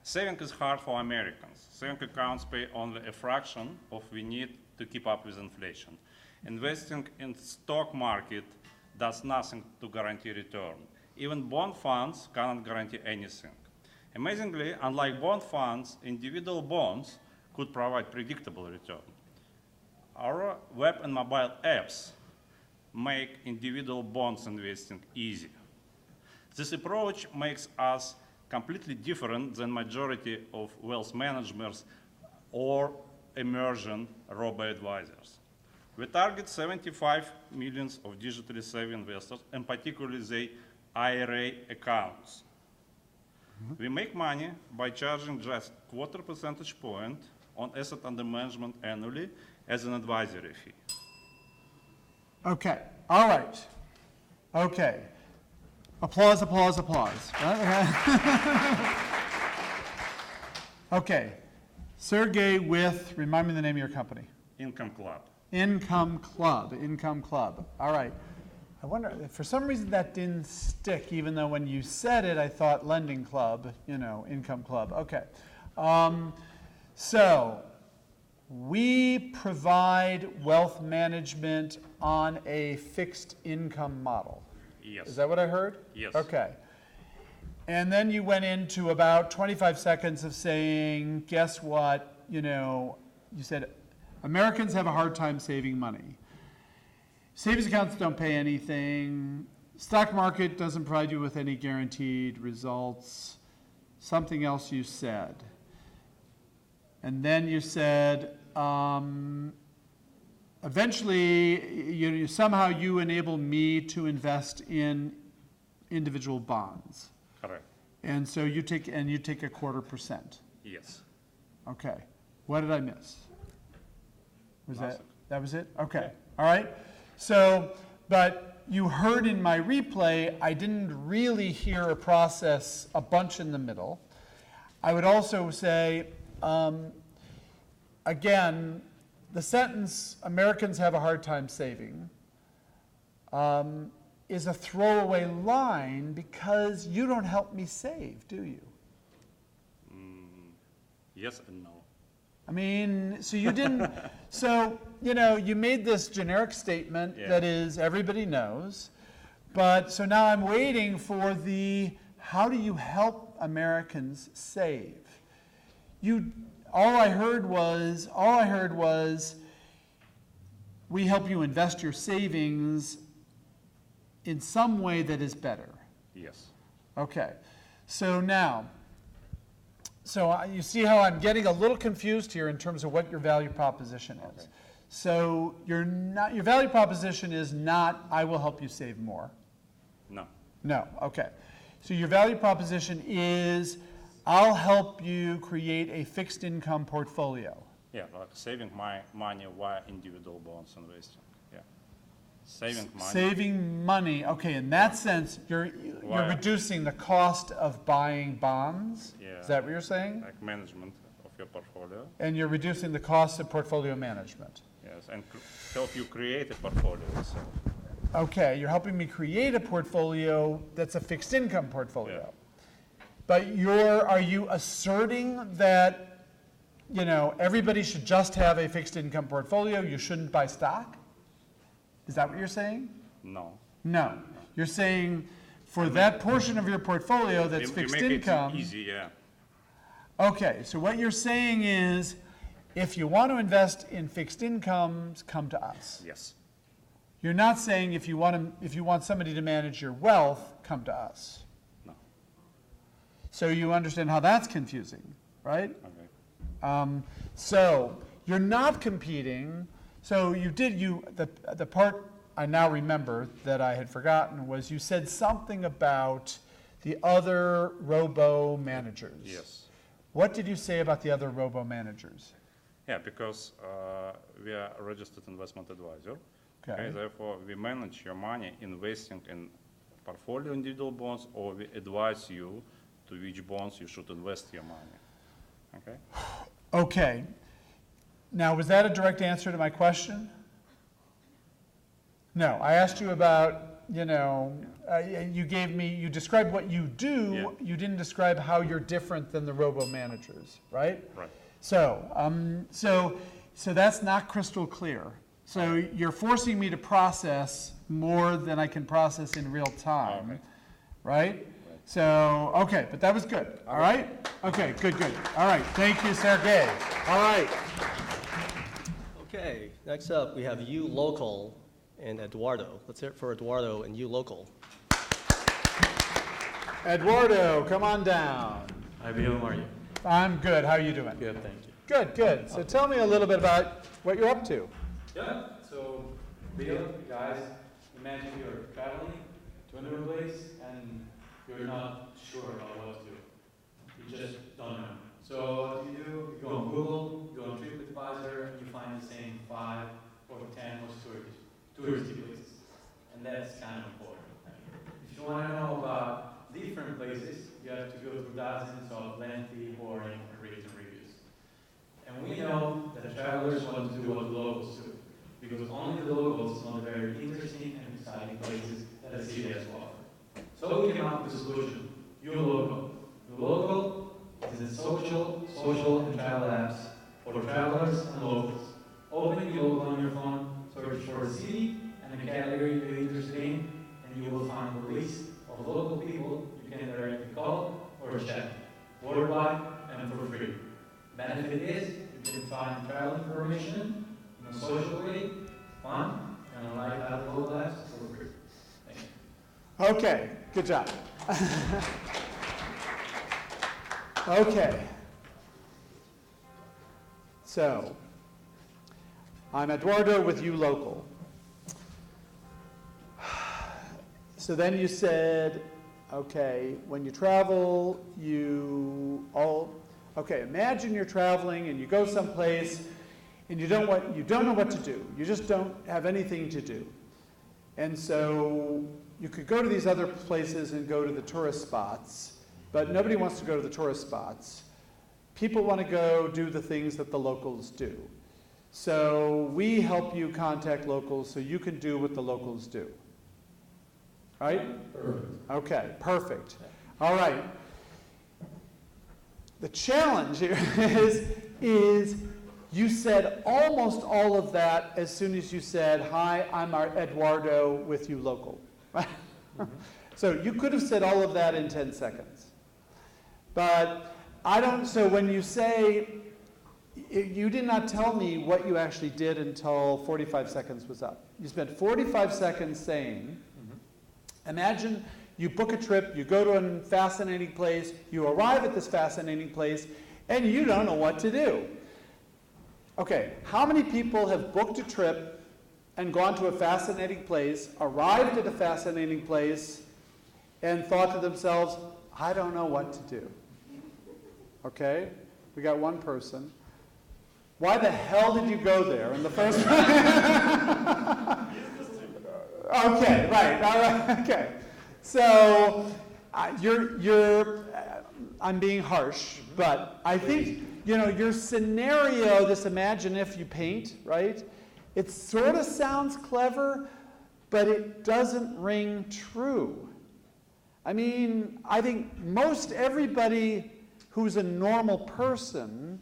Saving is hard for Americans. Saving accounts pay only a fraction of we need to keep up with inflation. Investing in stock market does nothing to guarantee return. Even bond funds cannot guarantee anything. Amazingly, unlike bond funds, individual bonds could provide predictable return. Our web and mobile apps make individual bonds investing easy. This approach makes us completely different than majority of wealth managers or emerging robo-advisors. We target 75 million of digitally savvy investors, and particularly the IRA accounts. We make money by charging just 0.25 percentage point on asset under management annually as an advisory fee. Okay. All right. Okay. Applause, applause, applause. Okay. Sergey with, remind me the name of your company. Income Club. Income Club. Income Club. All right. I wonder, for some reason that didn't stick, even though when you said it, I thought Lending Club, Income Club. Okay. So, we provide wealth management on a fixed income model. Yes. Is that what I heard? Yes. Okay. And then you went into about 25 seconds of saying, guess what? You said Americans have a hard time saving money. Savings accounts don't pay anything. Stock market doesn't provide you with any guaranteed results. Something else you said. And then you said, eventually, somehow you enable me to invest in individual bonds. Correct. And so you take 0.25%. Yes. Okay. What did I miss? Was Nothing. that was it? Okay. All right. So, but you heard in my replay, I didn't really hear a process a bunch in the middle. I would also say, again, the sentence, Americans have a hard time saving, is a throwaway line because you don't help me save, do you? Yes and no. I mean, so you didn't, so, you know, you made this generic statement Yeah. that is everybody knows, but so now I'm waiting for the how do you help Americans save? All I heard was we help you invest your savings in some way that is better. Yes. Okay, so now, you see how I'm getting a little confused here in terms of what your value proposition is. Okay. So your value proposition is not, I will help you save more. No. No, okay. So your value proposition is, I'll help you create a fixed income portfolio. Yeah, like saving my money via individual bonds investing. Yeah. Saving money. Saving money, okay, in that sense, you're Why? reducing the cost of buying bonds? Yeah. Is that what you're saying? Like management of your portfolio. And you're reducing the cost of portfolio management. Yes, and help you create a portfolio itself. Okay, you're helping me create a portfolio that's a fixed income portfolio. Yeah. But are you asserting that, you know, everybody should just have a fixed income portfolio, you shouldn't buy stock? Is that what you're saying? No. No. You're saying for that portion of your portfolio that's You fixed make income. it easy, yeah. Okay, so what you're saying is, if you want to invest in fixed incomes, come to us. Yes. You're not saying if you want somebody to manage your wealth, come to us. No. So you understand how that's confusing, right? Okay. So you're not competing. So the part I now remember that I had forgotten was you said something about the other robo managers. Yes. What did you say about the other robo managers? Yeah, because we are a registered investment advisor. Okay. Therefore, we manage your money investing in portfolio individual bonds, or we advise you to which bonds you should invest your money. Okay? Okay. Now, was that a direct answer to my question? No, I asked you about, you know, you described what you do, Yeah. you didn't describe how you're different than the robo managers, right? Right. So that's not crystal clear. So you're forcing me to process more than I can process in real time, Okay. right? So, okay, but that was good, all right? Okay, good. All right, thank you, Sergey. All right. Okay, next up, we have You Local and Eduardo. Let's hear it for Eduardo and You Local. Eduardo, come on down. Hi, Bill. How are you? I'm good, how are you doing? Good, thank you. Good. So tell me a little bit about what you're up to. Yeah. So, Bill, guys, imagine you're traveling to another place and you're not sure about what to do. You just don't know. So what do? You go on Google, you go on TripAdvisor, and you find the same 5 or 10 most touristy places. And that's kind of important. If you want to know about different places, you have to go through dozens of lengthy, boring, written reviews. And we know that travelers want to do what the locals do, because only the locals know the very interesting and exciting places that a city has to offer. So we came up with a solution, You Local. You Local is a social and travel apps for travelers and locals. Open You Local on your phone, search for a city and a category you're interested in, and you will find a list of local people you can directly call or chat, worldwide and for free. Benefit is you can find travel information in a social way, fun, and like other local apps for free. Thank you. Okay, good job. Okay. So, I'm Eduardo with You Local. So then you said, okay, when you travel, imagine you're traveling and you go someplace and you don't know what to do. You just don't have anything to do. And so you could go to these other places and go to the tourist spots, but nobody wants to go to the tourist spots. People want to go do the things that the locals do. So we help you contact locals so you can do what the locals do. Right? Perfect. Okay, perfect. All right. The challenge here is you said almost all of that as soon as you said, hi, I'm Eduardo with you local. Right? So you could have said all of that in 10 seconds. But so when you say, you did not tell me what you actually did until 45 seconds was up. You spent 45 seconds saying, imagine you book a trip, you go to a fascinating place, you arrive at this fascinating place, and you don't know what to do. Okay, how many people have booked a trip and gone to a fascinating place, arrived at a fascinating place, and thought to themselves, I don't know what to do? Okay, we got one person. Why the hell did you go there in the first place? Okay, right, all right, okay. So I'm being harsh, but I think, your scenario, this imagine if you paint, right? It sort of sounds clever, but it doesn't ring true. I mean, I think most everybody who's a normal person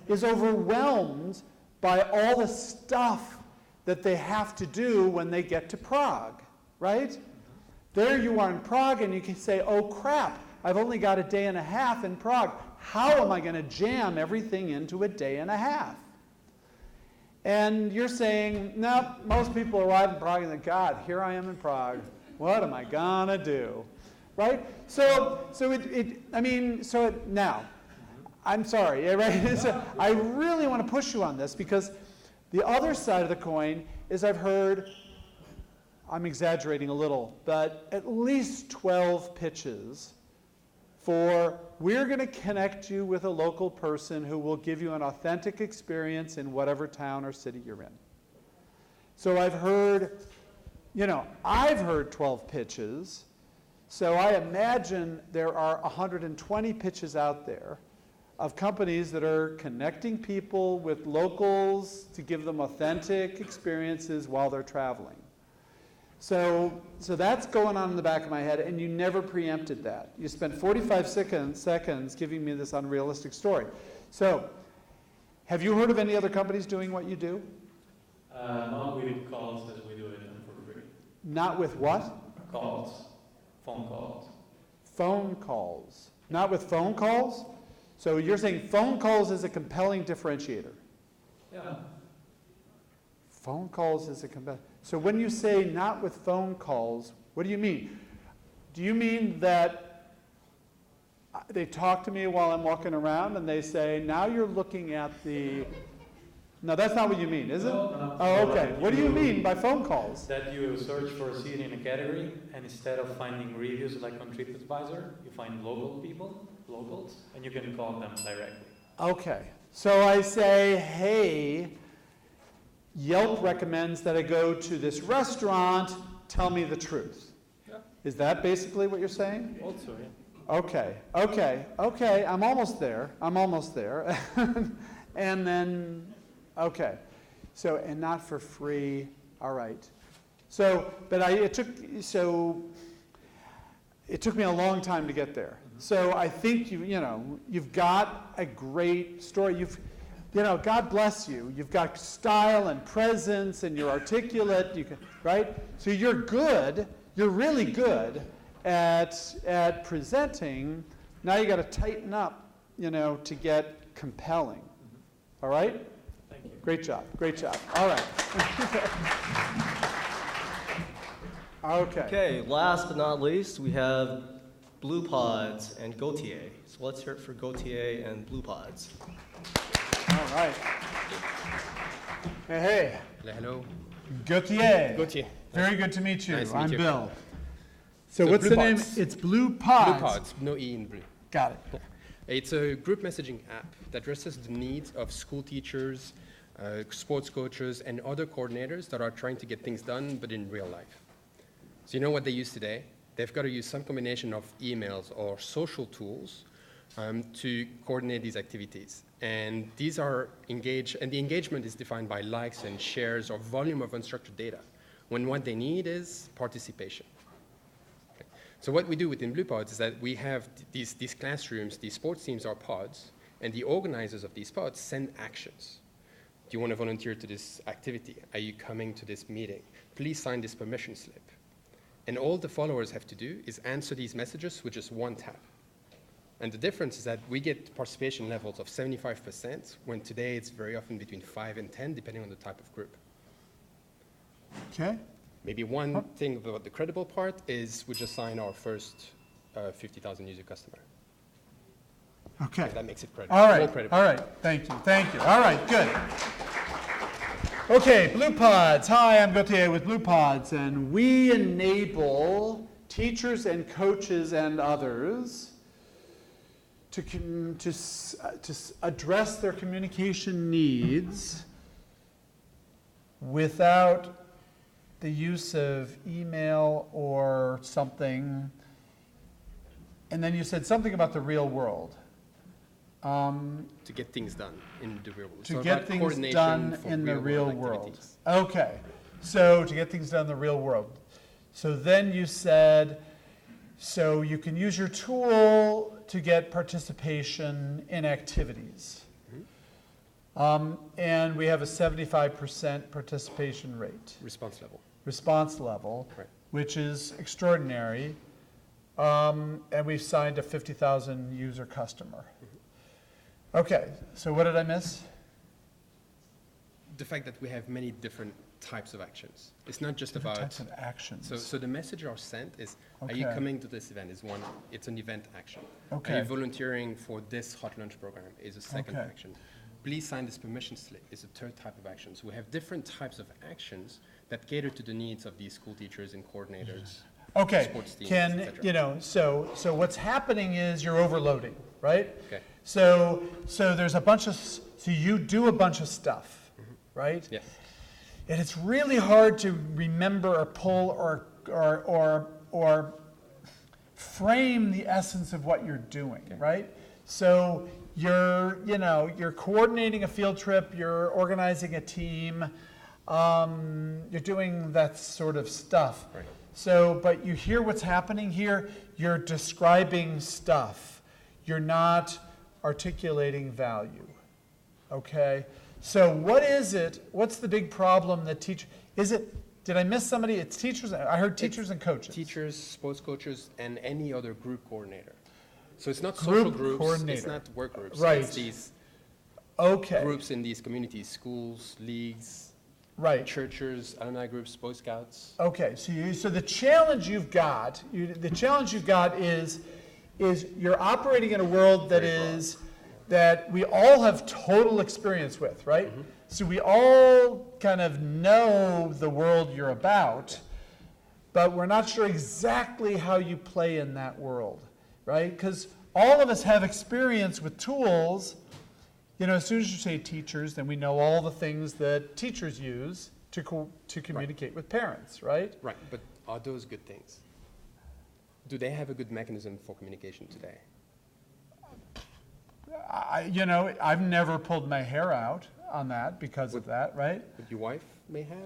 is overwhelmed by all the stuff that they have to do when they get to Prague, right? There you are in Prague, and you can say, oh crap, I've only got a day and a half in Prague. How am I going to jam everything into a day and a half? And you're saying, no, most people arrive in Prague and think, God, here I am in Prague. What am I going to do? Right? Now, I'm sorry, right? So I really want to push you on this, because the other side of the coin is I've heard, I'm exaggerating a little, but at least 12 pitches for, we're going to connect you with a local person who will give you an authentic experience in whatever town or city you're in. So I've heard 12 pitches. So I imagine there are 120 pitches out there of companies that are connecting people with locals to give them authentic experiences while they're traveling. So that's going on in the back of my head, and you never preempted that. You spent 45 seconds giving me this unrealistic story. So have you heard of any other companies doing what you do? Not with calls as we do it for free. Not with what? Calls. Phone calls. Phone calls. Not with phone calls? So you're saying phone calls is a compelling differentiator? Yeah. Phone calls is a compelling. So when you say not with phone calls, what do you mean? Do you mean that they talk to me while I'm walking around and they say, now you're looking at the... No, that's not what you mean, is it? No. Oh, okay. What do you mean by phone calls? That you search for a seat in a category, and instead of finding reviews like on TripAdvisor, you find locals, and you can call them directly. Okay. So I say, hey, Yelp recommends that I go to this restaurant, tell me the truth. Yeah. Is that basically what you're saying? Also, yeah. Okay, I'm almost there. And then, okay. So, and not for free, all right. So, but it took me a long time to get there. So I think you've got a great story. God bless you. You've got style and presence, and you're articulate. Right? So you're good. You're really good at presenting. Now you got to tighten up, to get compelling. All right? Thank you. Great job. All right. Okay. Okay, last but not least, we have Blue Pods and Gautier. So let's hear it for Gautier and Blue Pods. All right. Hey. Hello. Gautier. Gautier. Very good to meet you. Nice to meet I'm you. Bill. So So what's Blue the name? Pods. It's Blue Pods. Blue Pods, no E in blue. Got it. It's a group messaging app that addresses the needs of school teachers, sports coaches, and other coordinators that are trying to get things done, but in real life. So you know what they use today? They've got to use some combination of emails or social tools to coordinate these activities. And these are engaged, and the engagement is defined by likes and shares or volume of unstructured data, when what they need is participation. Okay. So what we do within Blue Pods is that we have these classrooms, these sports teams are pods, and the organizers of these pods send actions. Do you want to volunteer to this activity? Are you coming to this meeting? Please sign this permission slip. And all the followers have to do is answer these messages with just one tap. And the difference is that we get participation levels of 75%, when today it's very often between 5 and 10, depending on the type of group. Okay. Maybe one thing about the credible part is we just signed our first 50,000 user customer. Okay. So that makes it credible. All More right. credible. All right. Thank you. Thank you. All right. Good. Okay. Blue Pods. Hi, I'm Gauthier with Blue Pods, and we enable teachers and coaches and others to address their communication needs without the use of email or something. And then you said something about the real world. To get things done in the real world. To So get about things coordination done for in the real world world. activities. Okay, so to get things done in the real world. So then you said, so you can use your tool to get participation in activities. And we have a 75% participation rate. Response level, Right. which is extraordinary. And we've signed a 50,000 user customer. Okay, so what did I miss? The fact that we have many different types of actions. It's not just Different about types of actions. So the message are sent is, are you Okay. coming to this event? Is one, it's an event action. Okay. Are you volunteering for this hot lunch program? Is a second Okay. action. Please sign this permission slip is a third type of action. So we have different types of actions that cater to the needs of these school teachers and coordinators. Okay, Sports teams, can, et cetera. you know, so what's happening is you're overloading, right? Okay. So there's a bunch of, so you do a bunch of stuff, right? Yes. And it's really hard to remember or pull or frame the essence of what you're doing, right? So you're coordinating a field trip, you're organizing a team, you're doing that sort of stuff. Right. So, but you hear what's happening here, you're describing stuff. You're not articulating value, okay? So what is it, what's the big problem that did I miss somebody? It's teachers, I heard teachers and coaches. Teachers, sports coaches, and any other group coordinator. So it's not Group social groups, coordinator. it's not work groups. Right. It's these Okay, groups in these communities, schools, leagues, right. churches, alumni groups, Boy Scouts. Okay, so the challenge you've got, is you're operating in a world that is, that we all have total experience with, right? Mm-hmm. So we all kind of know the world you're about, but we're not sure exactly how you play in that world, right? Because all of us have experience with tools. You know, as soon as you say teachers, then we know all the things that teachers use to communicate with parents, right? Right, but are those good things? Do they have a good mechanism for communication today? I've never pulled my hair out on that because of that, right? But your wife may have?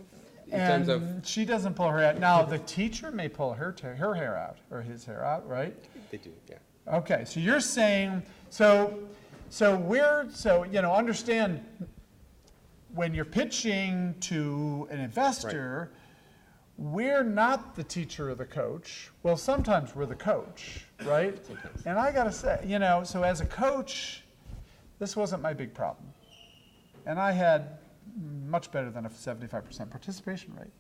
In And terms of, she doesn't pull her hair out. Now, the teacher may pull her hair out, or his hair out, right? they do, yeah. Okay, so you're saying, understand when you're pitching to an investor, we're not the teacher or the coach. Well, sometimes we're the coach, right? Sometimes. And I gotta say, so as a coach, this wasn't my big problem. And I had much better than a 75% participation rate.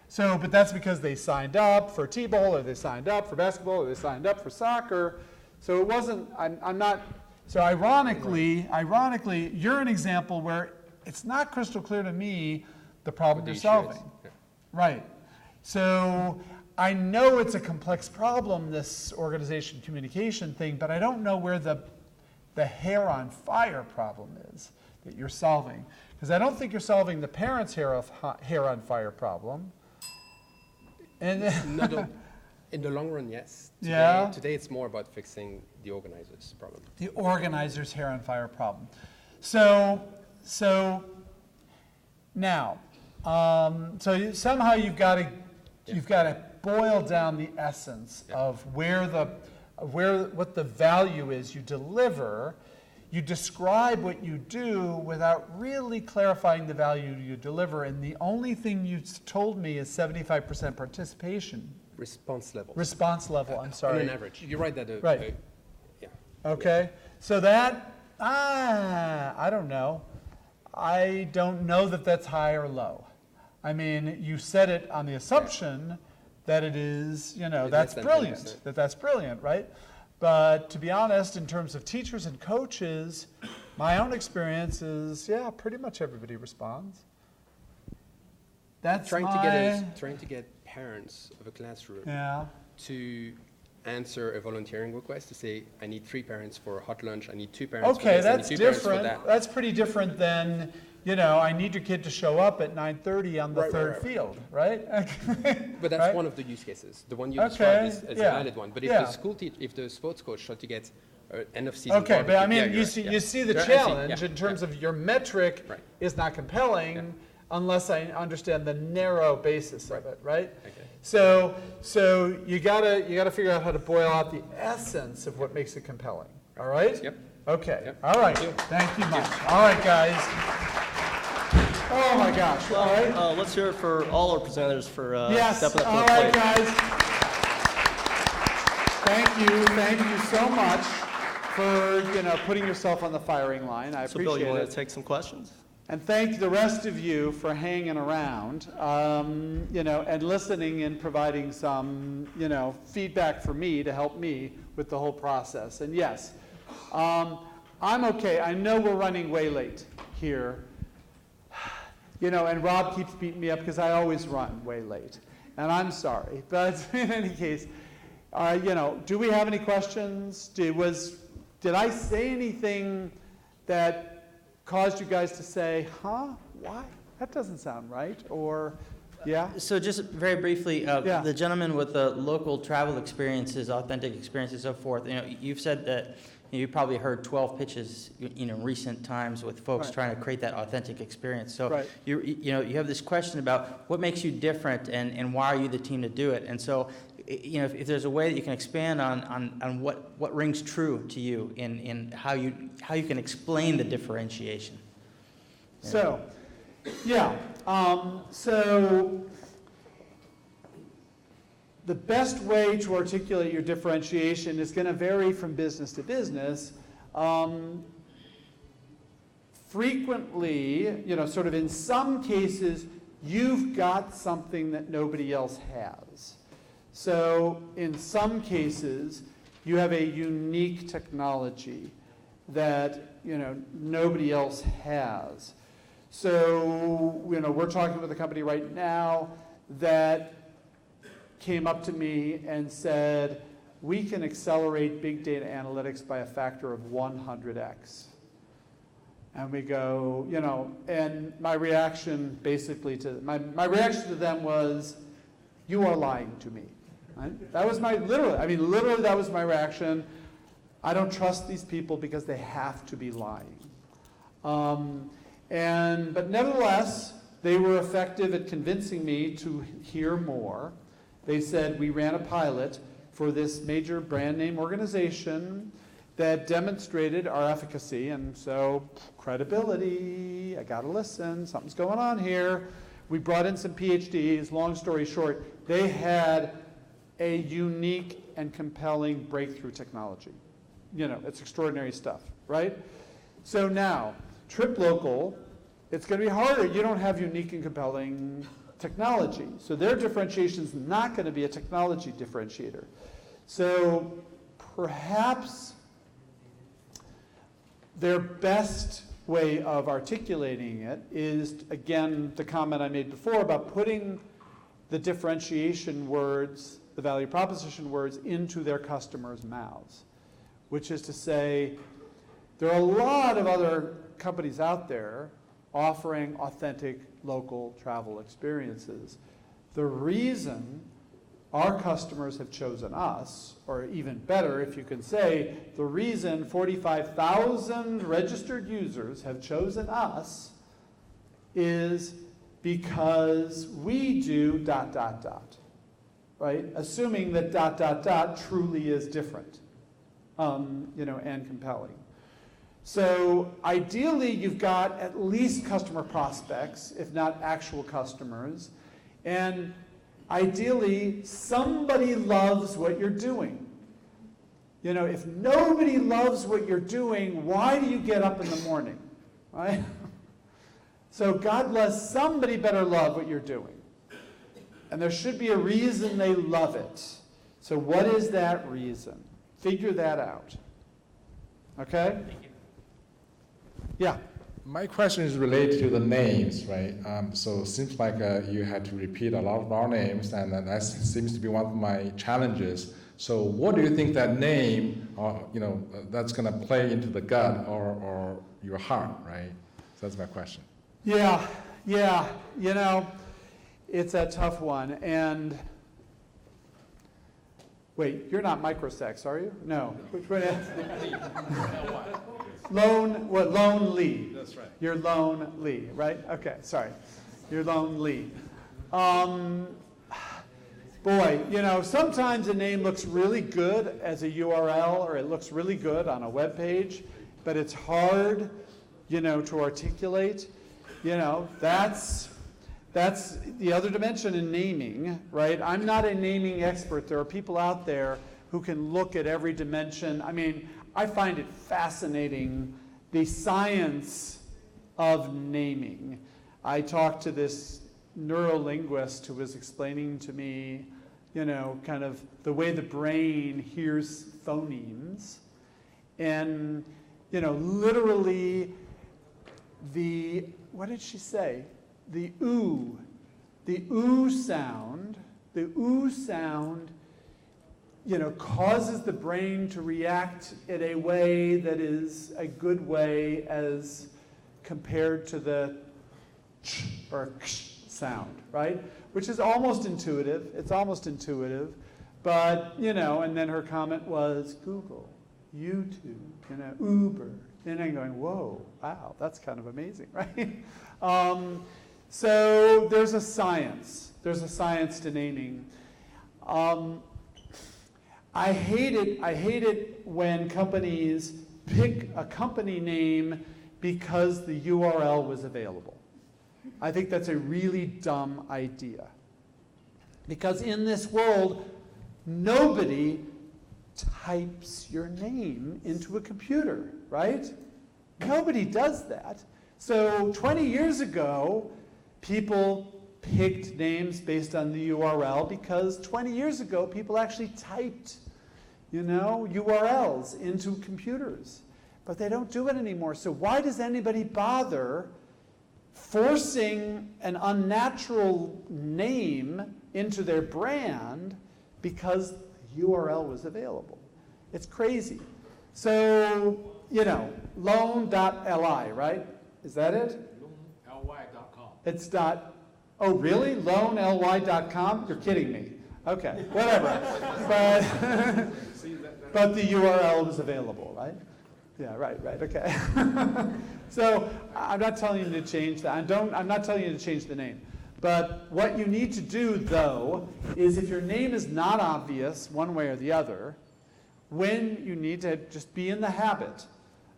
So, but that's because they signed up for T-ball, or they signed up for basketball, or they signed up for soccer. So it wasn't, I'm not, so ironically, you're an example where it's not crystal clear to me the problem What the you're issue is, solving. yeah. Right. So I know it's a complex problem, this organization communication thing, but I don't know where the hair on fire problem is that you're solving. Because I don't think you're solving the parents' hair on fire problem. And In the long run, yes. Yeah. Today it's more about fixing the organizers' problem. the organizer's hair on fire problem. So now, somehow you've got to boil down the essence of what the value is you deliver, you describe what you do without really clarifying the value you deliver, and the only thing you told me is 75% participation. Response level. Response level, I'm sorry. On an average. You're right that. Right. Yeah. Okay, so that, I don't know. I don't know that that's high or low. I mean, you said it on the assumption that it is, that's brilliant, that's brilliant, right? But to be honest, in terms of teachers and coaches, my own experience is, pretty much everybody responds. That's trying to get parents of a classroom to answer a volunteering request, to say, I need 3 parents for a hot lunch, I need 2 parents for this, that's I need 2 parents different. for that. That's pretty different than, I need your kid to show up at 9:30 on the third field, right? But that's one of the use cases. The one you described is a valid one. But if if the sports coach tried to get end of season. Okay, but I mean, you see the challenge in terms of your metric is not compelling unless I understand the narrow basis of it, right? Okay. So you gotta figure out how to boil out the essence of what makes it compelling. All right? Yep. Okay. Yep. All right. Thank you much. All right, guys. Oh my gosh. Well, all right. Let's hear it for all our presenters for yes. stepping up to all the right, plate. guys. Thank you so much for putting yourself on the firing line. I appreciate it. So Bill, you want to take some questions? And thank the rest of you for hanging around, and listening and providing some, feedback for me to help me with the whole process. And yes, I'm okay. I know we're running way late here, and Rob keeps beating me up because I always run way late, and I'm sorry. But in any case, do we have any questions? Did I say anything that caused you guys to say, why? That doesn't sound right, or, So just very briefly, the gentleman with the local travel experiences, authentic experiences, so forth, you've said that you probably heard 12 pitches, in recent times with folks trying to create that authentic experience. So you have this question about what makes you different and why are you the team to do it? And so, if there's a way that you can expand on what rings true to you in how you can explain the differentiation. So the best way to articulate your differentiation is going to vary from business to business. Frequently, sort of in some cases, you've got something that nobody else has. So in some cases, you have a unique technology that nobody else has. So we're talking with a company right now that came up to me and said, we can accelerate big data analytics by a factor of 100x. And we go, and my reaction basically to my reaction to them was, you are lying to me. Right? That was literally that was my reaction. I don't trust these people because they have to be lying. But nevertheless, they were effective at convincing me to hear more. They said, we ran a pilot for this major brand name organization that demonstrated our efficacy, and so credibility, I gotta listen, something's going on here. We brought in some PhDs, long story short, they had a unique and compelling breakthrough technology. It's extraordinary stuff, right? So now, Trip Local, it's going to be harder. You don't have unique and compelling technology. So their differentiation is not going to be a technology differentiator. So perhaps their best way of articulating it is, again, the comment I made before about putting the differentiation words, the value proposition words, into their customers' mouths, which is to say, there are a lot of other companies out there offering authentic local travel experiences. The reason our customers have chosen us, or even better, if you can say, the reason 45,000 registered users have chosen us is because we do ... right? Assuming that ... truly is different, and compelling. So ideally, you've got at least customer prospects, if not actual customers, and ideally, somebody loves what you're doing. If nobody loves what you're doing, why do you get up in the morning, right? So God bless, somebody better love what you're doing. And there should be a reason they love it. So what is that reason? Figure that out. Okay? Thank you. Yeah. My question is related to the names, right? So it seems like you had to repeat a lot of our names, and that seems to be one of my challenges. So what do you think that name, that's going to play into the gut or your heart, right? So that's my question. Yeah, it's a tough one. And wait, you're not Microsex, are you? No. Which one is? Lonely. That's right. You're lonely, right? Okay, sorry. You're lonely. Boy, sometimes a name looks really good as a URL, or it looks really good on a web page, but it's hard, to articulate. That's the other dimension in naming, right? I'm not a naming expert. There are people out there who can look at every dimension. I mean, I find it fascinating, the science of naming. I talked to this neurolinguist who was explaining to me, kind of the way the brain hears phonemes. And, literally what did she say? The oo sound, causes the brain to react in a way that is a good way as compared to the ch or ksh sound, right? Which is almost intuitive. It's almost intuitive. But, and then her comment was Google, YouTube, Uber. And I'm going, whoa, wow, that's kind of amazing, right? So there's a science. There's a science to naming. I hate it when companies pick a company name because the URL was available. I think that's a really dumb idea. Because in this world, nobody types your name into a computer, right? Nobody does that. So 20 years ago, people picked names based on the URL because 20 years ago, people actually typed, URLs into computers. But they don't do it anymore. So why does anybody bother forcing an unnatural name into their brand because the URL was available? It's crazy. So, loan.li, right? Is that it? Loanly.com. It's oh really? Loanly.com? You're kidding me. Okay, whatever. But the URL was available, right? Yeah, right, okay. So I'm not telling you to change that. I'm not telling you to change the name. But what you need to do, though, is if your name is not obvious one way or the other, when you need to just be in the habit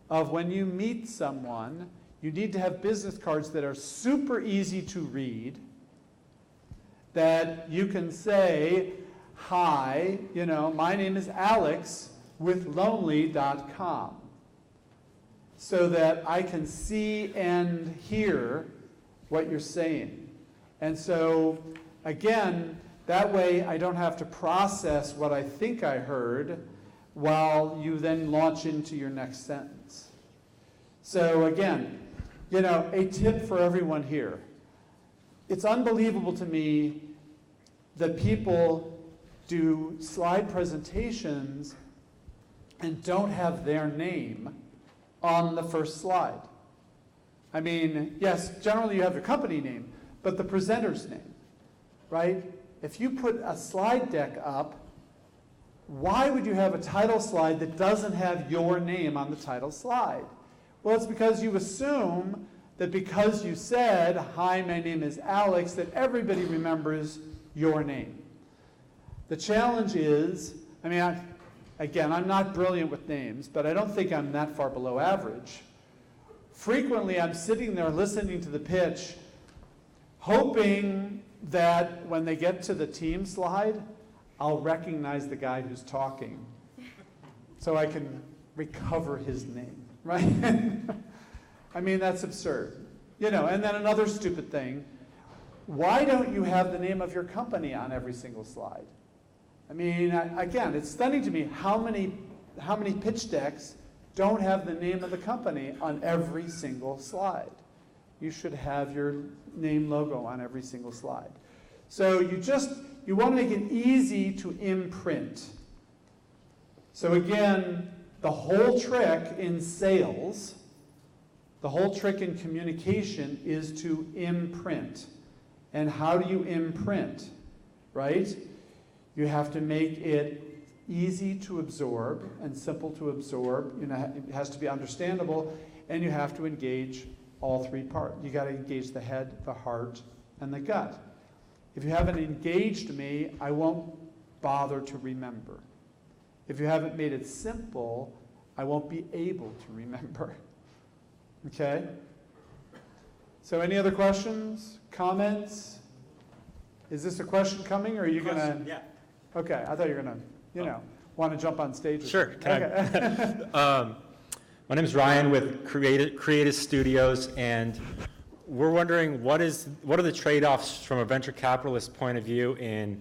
of when you meet someone, you need to have business cards that are super easy to read, that you can say, hi, my name is Alex with lonely.com, so that I can see and hear what you're saying. And so, again, that way I don't have to process what I think I heard while you then launch into your next sentence. So again, a tip for everyone here. It's unbelievable to me that people do slide presentations and don't have their name on the first slide. I mean, yes, generally you have your company name, but the presenter's name, right? If you put a slide deck up, why would you have a title slide that doesn't have your name on the title slide? Well, it's because you assume that because you said, hi, my name is Alex, that everybody remembers your name. The challenge is, I mean, again, I'm not brilliant with names, but I don't think I'm that far below average. Frequently, I'm sitting there listening to the pitch, hoping that when they get to the team slide, I'll recognize the guy who's talking so I can recover his name, right? I mean, that's absurd. You know, and then another stupid thing, why don't you have the name of your company on every single slide? I mean, again, it's stunning to me how many pitch decks don't have the name of the company on every single slide. You should have your name logo on every single slide. So you want to make it easy to imprint. So again, the whole trick in sales, the whole trick in communication is to imprint. And how do you imprint, right? You have to make it easy to absorb and simple to absorb. You know, it has to be understandable, and you have to engage all three parts. You got to engage the head, the heart, and the gut. If you haven't engaged me, I won't bother to remember. If you haven't made it simple, I won't be able to remember. Okay? So any other questions, comments? Is this a question coming, or are you going to? Yeah. Okay, I thought you were going to, want to jump on stage. Sure. Okay. My name is Ryan with Creative Studios, and we're wondering what are the trade-offs from a venture capitalist point of view in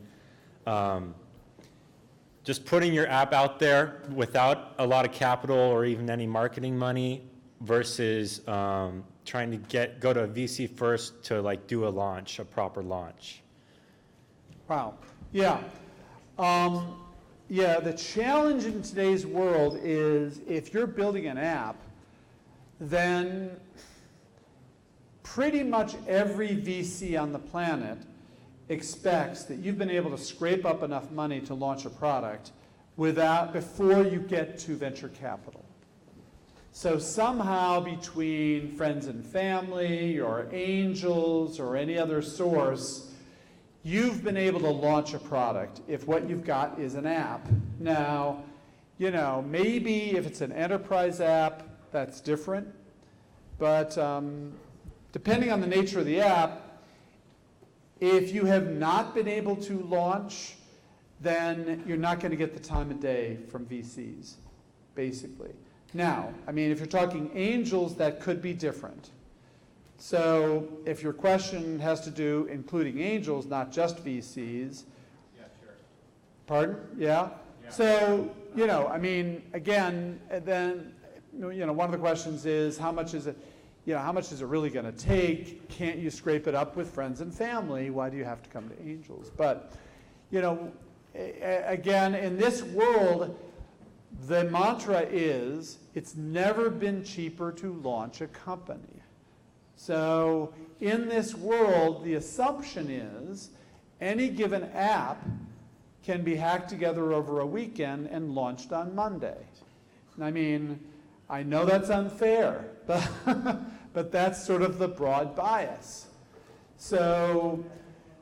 just putting your app out there without a lot of capital or even any marketing money versus trying to go to a VC first to like do a proper launch. Wow. Yeah. The challenge in today's world is if you're building an app, then pretty much every VC on the planet expects that you've been able to scrape up enough money to launch a product before you get to venture capital. So somehow between friends and family or angels or any other source, you've been able to launch a product if what you've got is an app. Now, maybe if it's an enterprise app, that's different. But depending on the nature of the app, if you have not been able to launch, then you're not going to get the time of day from VCs, basically. Now, I mean, if you're talking angels, that could be different. So if your question has to do including angels, not just VCs. Yeah, sure. Pardon? Yeah? So, I mean, again, then, one of the questions is how much is it really going to take? Can't you scrape it up with friends and family? Why do you have to come to angels? But, again, in this world, the mantra is it's never been cheaper to launch a company. So in this world, the assumption is any given app can be hacked together over a weekend and launched on Monday. I mean, I know that's unfair, but that's sort of the broad bias. So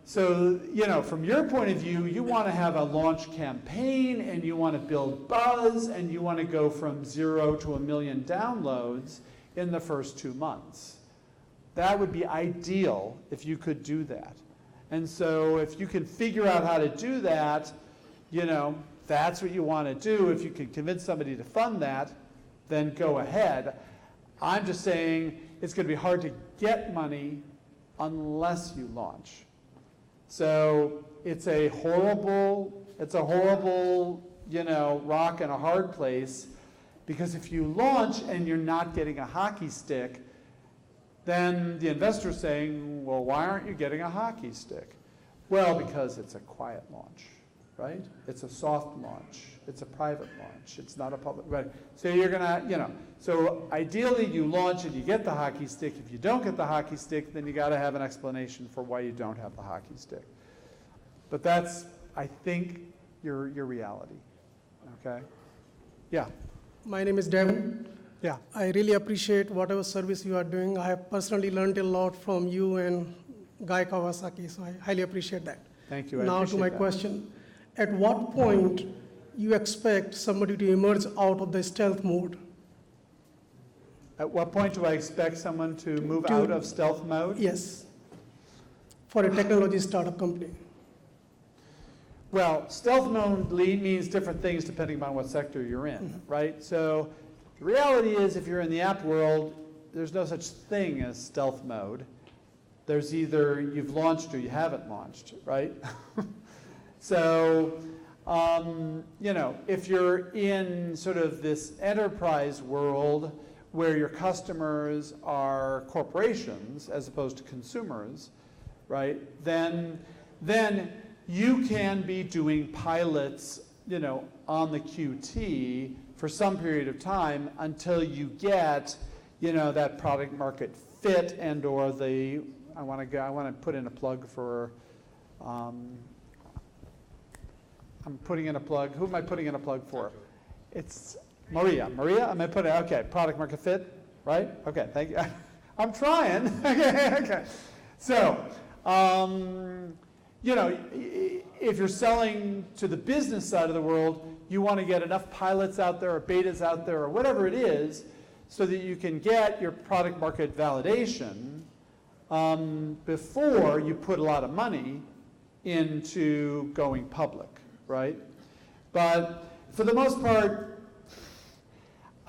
from your point of view, you want to have a launch campaign, and you want to build buzz, and you want to go from 0 to 1 million downloads in the first 2 months. That would be ideal if you could do that. And so if you can figure out how to do that, that's what you want to do. If you can convince somebody to fund that, then go ahead. I'm just saying it's going to be hard to get money unless you launch. So it's a horrible, rock and a hard place, because if you launch and you're not getting a hockey stick, then the investor's saying, well, why aren't you getting a hockey stick? Well, because it's a quiet launch, right? It's a soft launch. It's a private launch. It's not a public, right? So you're gonna, so ideally you launch and you get the hockey stick. If you don't get the hockey stick, then you gotta have an explanation for why you don't have the hockey stick. But that's, I think, your reality, okay? Yeah. My name is Devin. Yeah. I really appreciate whatever service you are doing. I have personally learned a lot from you and Guy Kawasaki, so I highly appreciate that. Thank you. Now to my question. at what point you expect somebody to emerge out of the stealth mode? At what point do I expect someone to move out of stealth mode? Yes, for a technology startup company. Well, stealth mode means different things depending on what sector you're in, right? So the reality is if you're in the app world, there's no such thing as stealth mode. There's either you've launched or you haven't launched, right? So, you know, if you're in sort of this enterprise world where your customers are corporations as opposed to consumers, right, then you can be doing pilots, you know, on the QT for some period of time until you get, you know, that product market fit and or the, I want to put in a plug for, I'm putting in a plug, who am I putting in a plug for? It's Maria, am I putting, okay, product market fit, right? Okay, thank you. I'm trying, okay. So, you know, if you're selling to the business side of the world, you want to get enough pilots out there or betas out there or whatever it is so that you can get your product market validation before you put a lot of money into going public, right? But for the most part,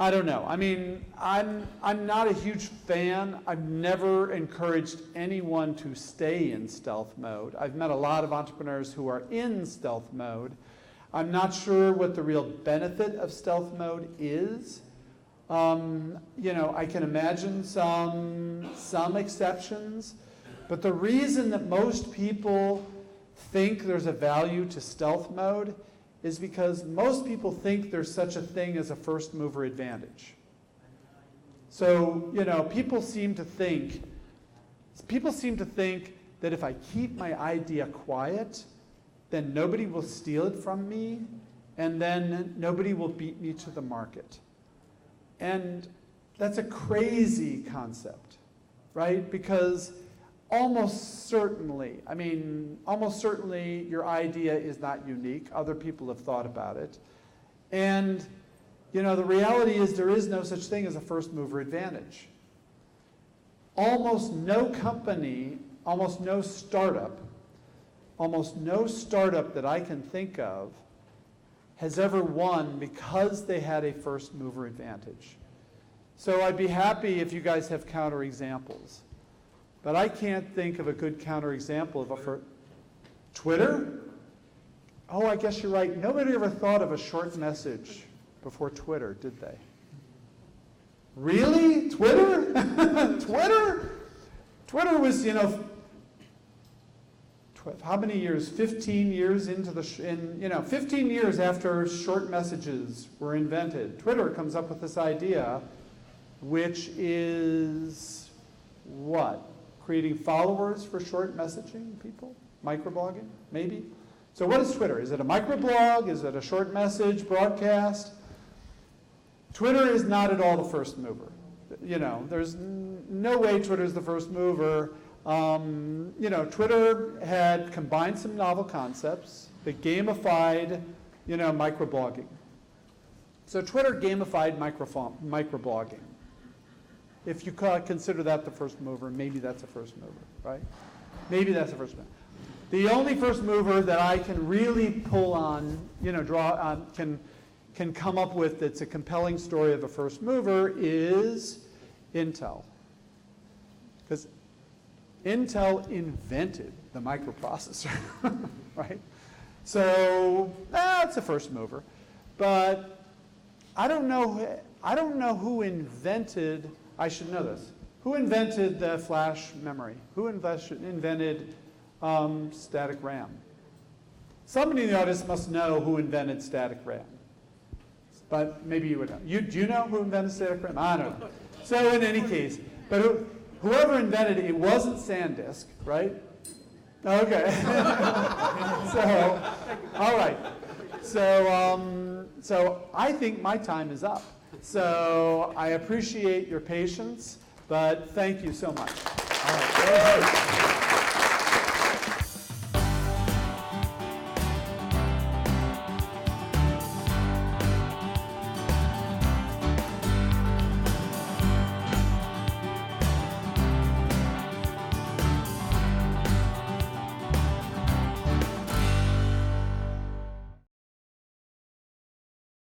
I don't know. I mean, I'm not a huge fan. I've never encouraged anyone to stay in stealth mode. I've met a lot of entrepreneurs who are in stealth mode. I'm not sure what the real benefit of stealth mode is. You know, I can imagine some exceptions, but the reason that most people think there's a value to stealth mode is because most people think there's such a thing as a first mover advantage. So, you know, people seem to think that if I keep my idea quiet, then nobody will steal it from me, and then nobody will beat me to the market. And that's a crazy concept, right? Because almost certainly your idea is not unique. Other people have thought about it. And, you know, the reality is there is no such thing as a first mover advantage. Almost no company, almost no startup that I can think of has ever won because they had a first mover advantage. So I'd be happy if you guys have counterexamples. But I can't think of a good counterexample of a first. Twitter? Oh, I guess you're right. Nobody ever thought of a short message before Twitter, did they? Really? Twitter? Twitter? Twitter was, you know, how many years? 15 years into 15 years after short messages were invented, Twitter comes up with this idea, which is what? Creating followers for short messaging people? Microblogging, maybe? So what is Twitter? Is it a microblog? Is it a short message broadcast? Twitter is not at all the first mover. You know, there's no way Twitter is the first mover. You know, Twitter had combined some novel concepts that gamified, you know, microblogging. So Twitter gamified microblogging. If you consider that the first mover, maybe that's a first mover, right? Maybe that's the first mover. The only first mover that I can really pull on, you know, draw on, can come up with that's a compelling story of a first mover is Intel. Because Intel invented the microprocessor, right? So that's a first mover. But I don't know who invented, I should know this, who invented the flash memory? Who invented static RAM? Somebody in the audience must know who invented static RAM. But maybe you would know. Do you know who invented static RAM? I don't know. So in any case, but whoever invented it, it wasn't SanDisk, right? Okay. So, all right. So I think my time is up. So I appreciate your patience, but thank you so much. All right.